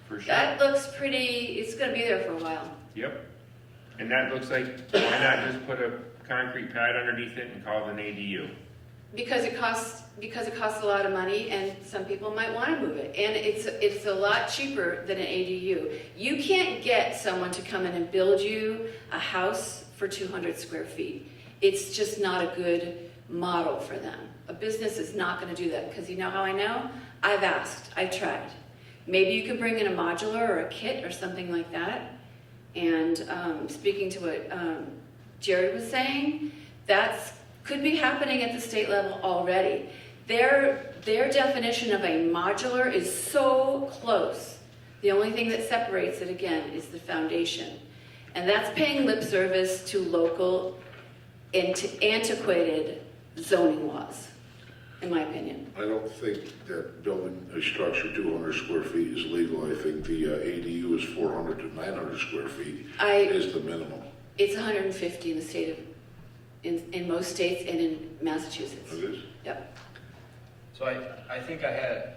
For sure. That looks pretty, it's gonna be there for a while. Yep. And that looks like, why not just put a concrete pad underneath it and call it an ADU? Because it costs a lot of money, and some people might want to move it. And it's a lot cheaper than an ADU. You can't get someone to come in and build you a house for 200 square feet. It's just not a good model for them. A business is not going to do that, because you know how I know? I've asked, I've tried. Maybe you could bring in a modular or a kit or something like that. And speaking to what Jared was saying, that's could be happening at the state level already. Their definition of a modular is so close. The only thing that separates it, again, is the foundation. And that's paying lip service to local antiquated zoning laws, in my opinion. I don't think that building a structure 200 square feet is legal. I think the ADU is 400 to 900 square feet is the minimum. It's 150 in the state of, in most states and in Massachusetts. It is? Yep. So I think I had,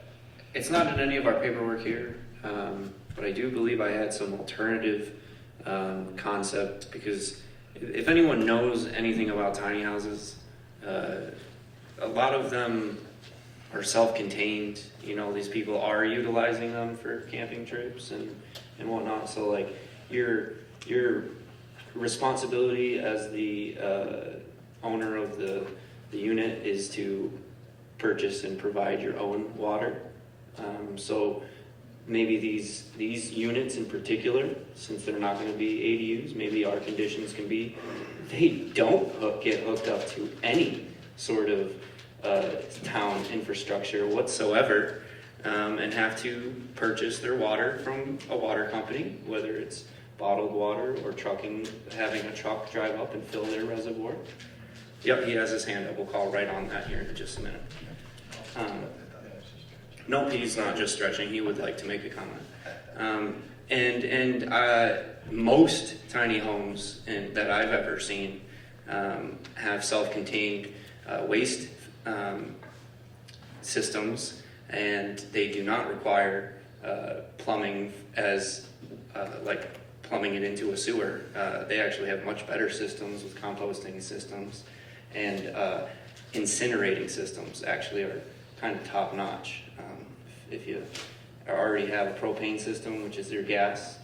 it's not in any of our paperwork here, but I do believe I had some alternative concept, because if anyone knows anything about tiny houses, a lot of them are self-contained. You know, these people are utilizing them for camping trips and whatnot. So like your responsibility as the owner of the unit is to purchase and provide your own water. So maybe these units in particular, since they're not going to be ADUs, maybe our conditions can be they don't get hooked up to any sort of town infrastructure whatsoever, and have to purchase their water from a water company, whether it's bottled water or having a truck drive up and fill their reservoir. Yep, he has his hand up. We'll call right on that here in just a minute. Nope, he's not just stretching. He would like to make a comment. Most tiny homes that I've ever seen have self-contained waste systems, and they do not require plumbing as like plumbing it into a sewer. They actually have much better systems with composting systems, and incinerating systems actually are kind of top notch. If you already have a propane system, which is your gas,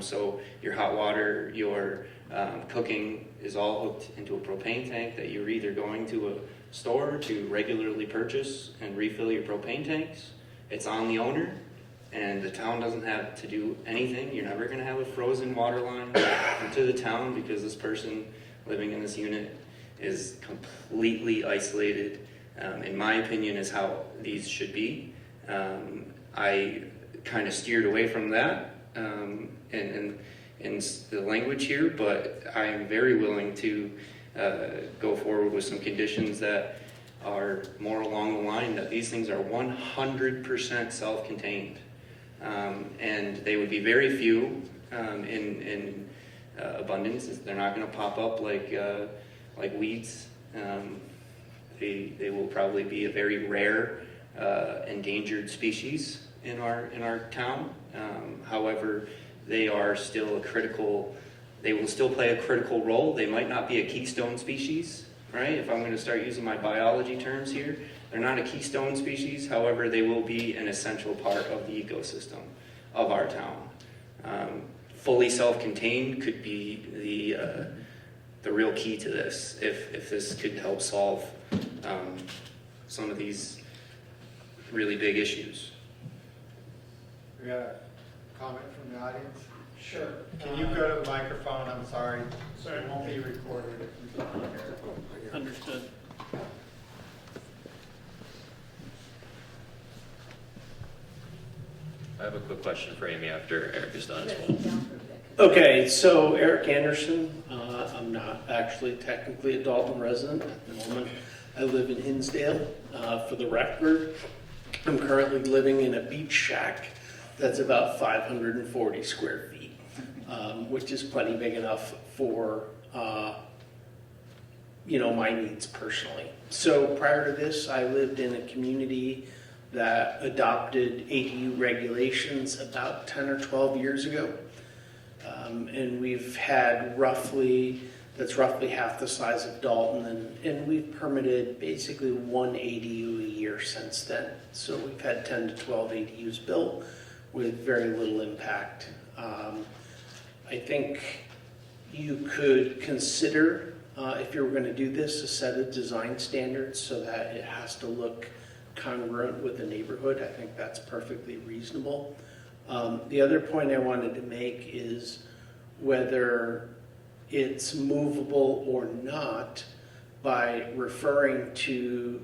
so your hot water, your cooking is all hooked into a propane tank that you're either going to a store to regularly purchase and refill your propane tanks. It's on the owner, and the town doesn't have to do anything. You're never going to have a frozen water line into the town, because this person living in this unit is completely isolated. In my opinion, is how these should be. I kind of steered away from that in the language here, but I am very willing to go forward with some conditions that are more along the line that these things are 100% self-contained, and they would be very few in abundance. They're not going to pop up like weeds. They will probably be a very rare endangered species in our town. However, they are still they will still play a critical role. They might not be a keystone species, right? If I'm going to start using my biology terms here, they're not a keystone species. However, they will be an essential part of the ecosystem of our town. Fully self-contained could be the real key to this, if this could help solve some of these really big issues. We got a comment from the audience? Sure. Can you go to the microphone? I'm sorry. So it won't be recorded if you don't hear it. Understood. I have a quick question for Amy after Eric is done as well. Okay, so Eric Anderson, I'm not actually technically a Dalton resident at the moment. I live in Hinsdale. For the record, I'm currently living in a beach shack that's about 540 square feet, which is plenty big enough for, my needs personally. So prior to this, I lived in a community that adopted ADU regulations about 10 or 12 years ago. And we've had that's roughly half the size of Dalton, and we've permitted basically one ADU a year since then. So we've had 10 to 12 ADUs built with very little impact. I think you could consider, if you were going to do this, a set of design standards so that it has to look congruent with the neighborhood. I think that's perfectly reasonable. The other point I wanted to make is whether it's movable or not, by referring to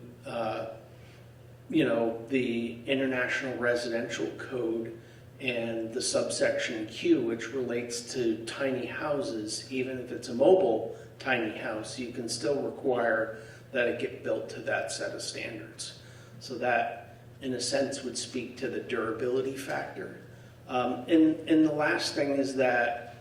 the International Residential Code and the subsection Q, which relates to tiny houses. Even if it's a mobile tiny house, you can still require that it get built to that set of standards. So that, in a sense, would speak to the durability factor. And the last thing is that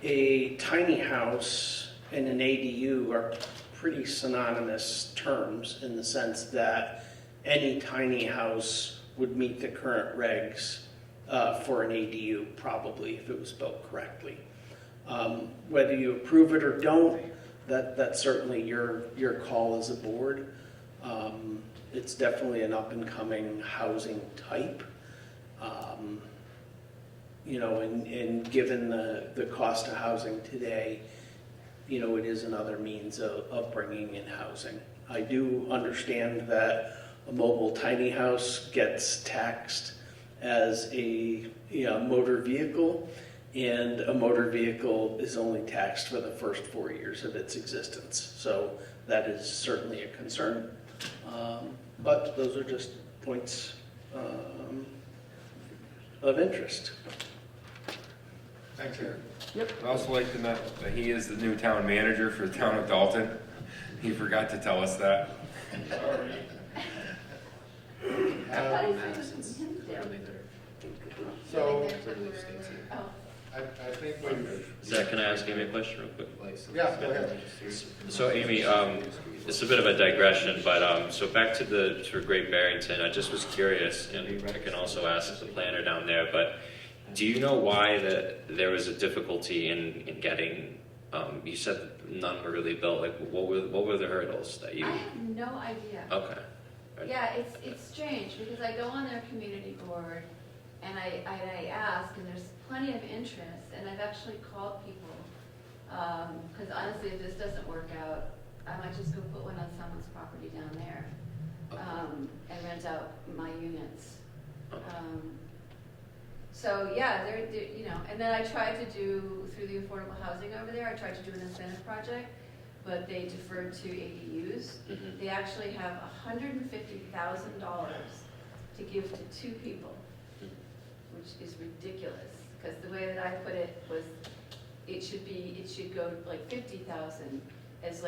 a tiny house and an ADU are pretty synonymous terms, in the sense that any tiny house would meet the current regs for an ADU, probably, if it was built correctly. Whether you approve it or don't, that's certainly your call as a board. It's definitely an up-and-coming housing type. And given the cost of housing today, it is another means of bringing in housing. I do understand that a mobile tiny house gets taxed as a motor vehicle, and a motor vehicle is only taxed for the first 4 years of its existence. So that is certainly a concern. But those are just points of interest. Thanks, Eric. I'd also like to know that he is the new town manager for the town of Dalton. He forgot to tell us that. So, I think Zach, can I ask Amy a question real quick? Yeah, go ahead. So Amy, it's a bit of a digression, but so back to the Great Barrington, I just was curious, and I can also ask the planner down there, but do you know why there was a difficulty in getting, you said none were really built, like what were the hurdles that you? I have no idea. Okay. Yeah, it's strange because I go on their community board and I ask, and there's plenty of interest, and I've actually called people because honestly, if this doesn't work out, I might just go put one on someone's property down there and rent out my units. So yeah, they're and then I tried to do, through the affordable housing over there, I tried to do an incentive project, but they deferred to ADUs. Mm-hmm. They actually have $150,000 to give to 2 people, which is ridiculous. Because the way that I put it was, it should go like 50,000 as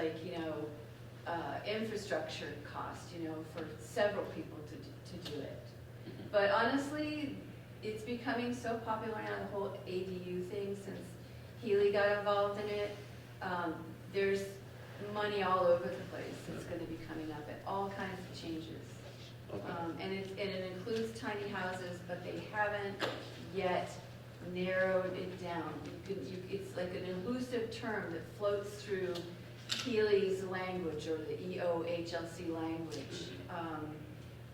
infrastructure cost, for several people to do it. But honestly, it's becoming so popular now, the whole ADU thing, since Healy got involved in it. There's money all over the place that's going to be coming up at all kinds of changes. And it includes tiny houses, but they haven't yet narrowed it down. It's like an elusive term that floats through Healy's language or the EOHLC language.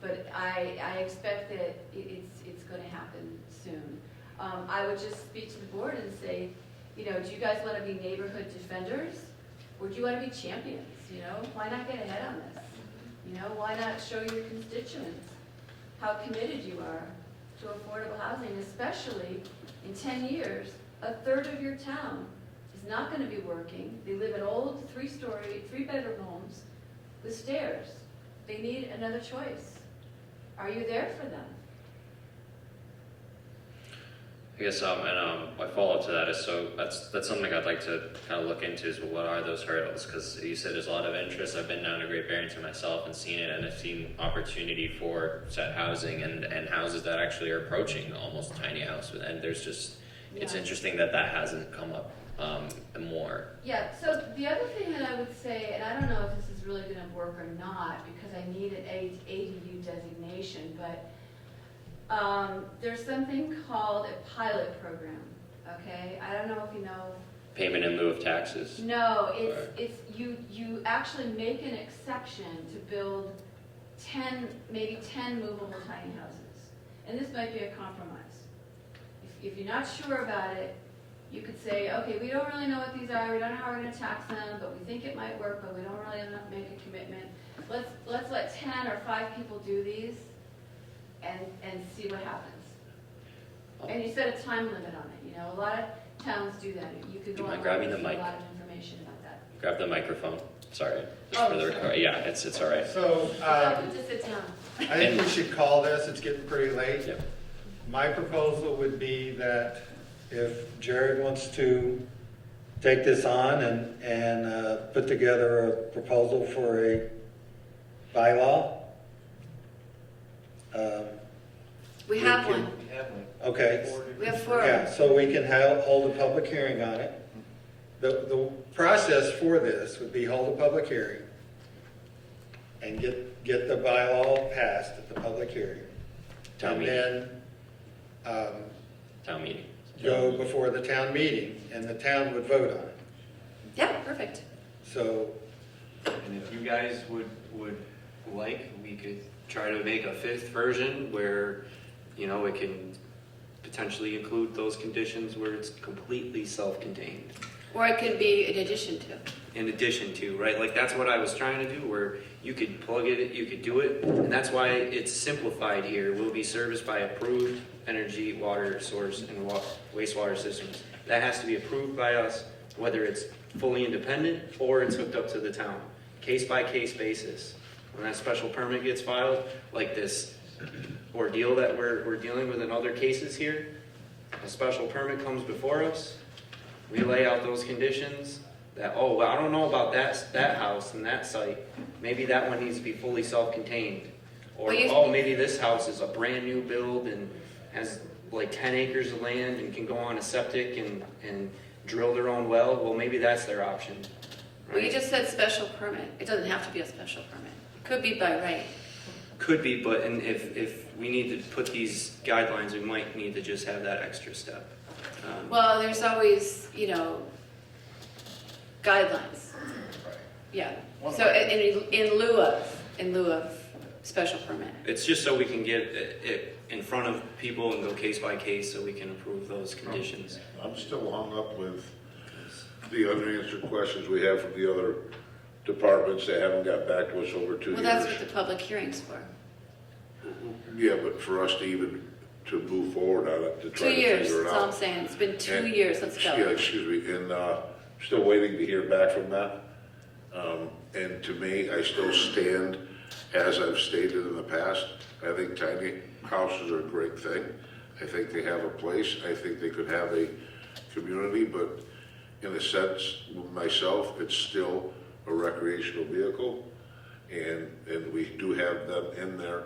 But I expect that it's going to happen soon. I would just speak to the board and say, do you guys want to be neighborhood defenders, or do you want to be champions? Why not get ahead on this? Why not show your constituents how committed you are to affordable housing, especially in 10 years, a third of your town is not going to be working. They live in old 3-bedroom homes with stairs. They need another choice. Are you there for them? I guess, my follow-up to that is, so that's something I'd like to kind of look into, is what are those hurdles? Because you said there's a lot of interest. I've been down to Great Barrington myself and seen it, and I've seen opportunity for set housing and houses that actually are approaching almost a tiny house. And there's just, it's interesting that hasn't come up and more. Yeah, so the other thing that I would say, and I don't know if this is really gonna work or not, because I need an ADU designation, but there's something called a pilot program, okay? I don't know if you know. Payment in lieu of taxes. No, it's you actually make an exception to build maybe 10 movable tiny houses. And this might be a compromise. If you're not sure about it, you could say, okay, we don't really know what these are, we don't know how we're gonna tax them, but we think it might work, but we don't really make a commitment. Let's let 10 or 5 people do these and see what happens. And you set a time limit on it, you know, a lot of towns do that. You could go mind on grabbing the and see mic? a lot of information about that. Grab the microphone. Sorry. Just Oh, for the sorry. record. Yeah, it's all right. So, Welcome to sit down. I think we should call this, it's getting pretty late. Yep. My proposal would be that if Jared wants to take this on and put together a proposal for a bylaw. We have one. Okay. We have 4 of Yeah, them. so we can hold a public hearing on it. The process for this would be hold a public hearing and get the bylaw passed at the public hearing. Town And meeting. then Town meeting. go before the town meeting, and the town would vote on it. Yeah, perfect. So, And if you guys would like, we could try to make a 5th version where, you know, it can potentially include those conditions where it's completely self-contained. Or it could be in addition to. In addition to, right? Like that's what I was trying to do, where you could plug it, you could do it, and that's why it's simplified here. Will be serviced by approved energy, water source, and wastewater systems. That has to be approved by us, whether it's fully independent or it's hooked up to the town. Case by case basis. When that special permit gets filed, like this ordeal that we're dealing with in other cases here, a special permit comes before us. We lay out those conditions that, oh, well, I don't know about that house and that site. Maybe that one needs to be fully self-contained. Or, oh, maybe this house is a brand new build and has like 10 acres of land and can go on a septic and drill their own well. Well, maybe that's their option. Right? Well, you just said special permit. It doesn't have to be a special permit. It could be by right. Could be, but and if we need to put these guidelines, we might need to just have that extra step. Well, there's always, you know, guidelines. Yeah. So in lieu of special permit. It's just so we can get it in front of people and go case by case so we can approve those conditions. I'm still hung up with the unanswered questions we have from the other departments that haven't got back to us over 2 years. Well, that's what the public hearing's for. Yeah, but for us to even to move forward on it, to try 2 to years, figure it that's out. all I'm saying. It's been 2 And- years. Let's go. Yeah, excuse me, and still waiting to hear back from that. And to me, I still stand, as I've stated in the past, I think tiny houses are a great thing. I think they have a place. I think they could have a community, but in a sense, myself, it's still a recreational vehicle. And we do have them in there,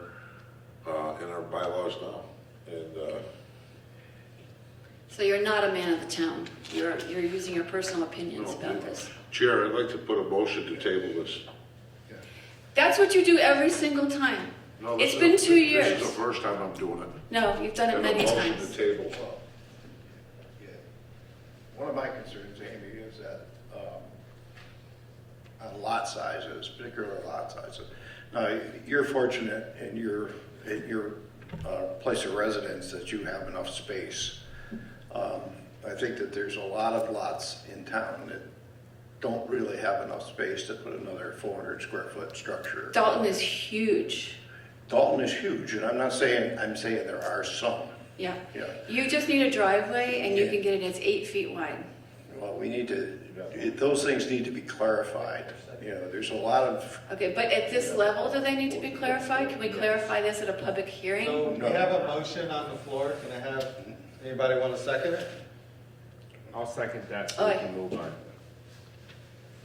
in our bylaws now. And So you're not a man of the town. You're using your personal opinions about this. Chair, I'd like to put a motion to table this. That's what you do every single time. No, It's this been is- 2 years. This is the first time I'm doing it. No, you've done it And many a motion times. to table. One of my concerns, Amy, is that on lot sizes, particular lot sizes. Now, you're fortunate in your place of residence that you have enough space. I think that there's a lot of lots in town that don't really have enough space to put another 400 square foot structure. Dalton is huge. Dalton is huge, and I'm saying there are some. Yeah. Yeah. You just need a driveway and you can get it, it's 8 feet wide. Well, we need to, those things need to be clarified. You know, there's a lot of. Okay, but at this level, do they need to be clarified? Can we clarify this at a public hearing? So we have a motion on the floor. Can I have, anybody want to second it? I'll second that so we can move on.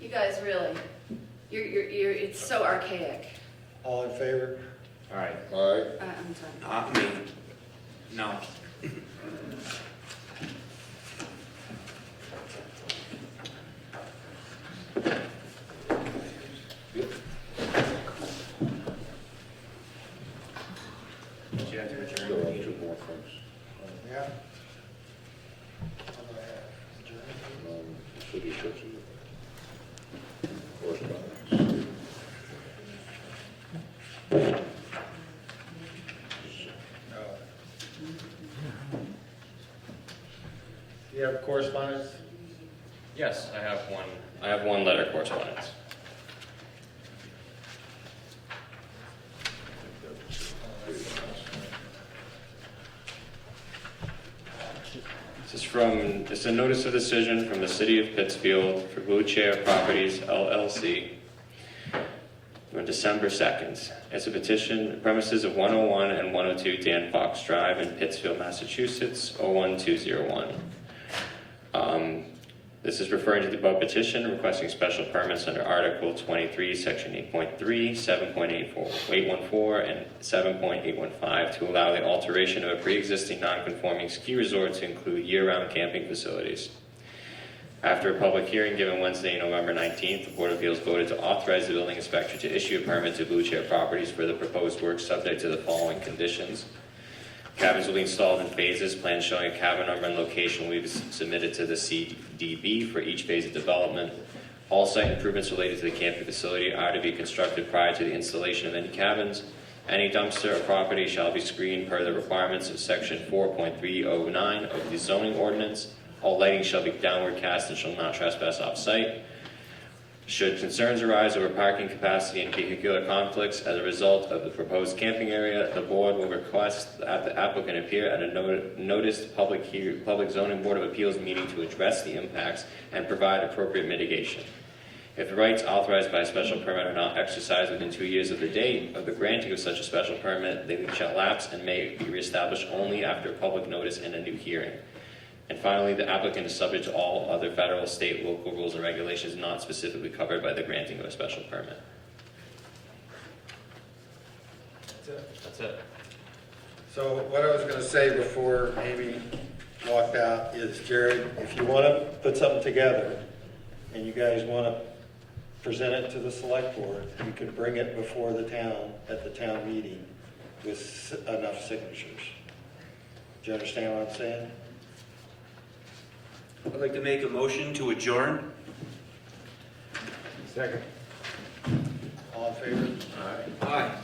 You guys really, you're, it's so archaic. All in favor? All right. All right. I'm done. Not me. No. more things. Yeah. City churches. Correspondence. Do you have correspondence? Yes, I have one. I have one letter correspondence. It's a notice of decision from the City of Pittsfield for Blue Chair Properties, LLC, on December 2nd. It's a petition, premises of 101 and 102 Dan Fox Drive in Pittsfield, Massachusetts, 01201. This is referring to the above petition, requesting special permits under Article 23, Section 8.3, 7.814, and 7.815 to allow the alteration of a pre-existing non-conforming ski resort to include year-round camping facilities. After a public hearing given Wednesday, November 19th, the Board of Appeals voted to authorize the building inspector to issue a permit to Blue Chair Properties for the proposed work subject to the following conditions. Cabins will be installed in phases. Plans showing a cabin number and location will be submitted to the CDB for each phase of development. All site improvements related to the camping facility are to be constructed prior to the installation of any cabins. Any dumpster or property shall be screened per the requirements of Section 4.309 of the zoning ordinance. All lighting shall be downward cast and shall not trespass off-site. Should concerns arise over parking capacity and vehicular conflicts as a result of the proposed camping area, the board will request that the applicant appear at a noticed public zoning board of appeals meeting to address the impacts and provide appropriate mitigation. If the rights authorized by a special permit are not exercised within 2 years of the date of the granting of such a special permit, they shall lapse and may be reestablished only after public notice and a new hearing. And finally, the applicant is subject to all other federal, state, local rules and regulations not specifically covered by the granting of a special permit. That's it. So what I was going to say before Amy walked out is, Jared, if you want to put something together and you guys want to present it to the select board, you can bring it before the town at the town meeting with enough signatures. Do you understand what I'm saying? I'd like to make a motion to adjourn. Second. All in favor? Aye.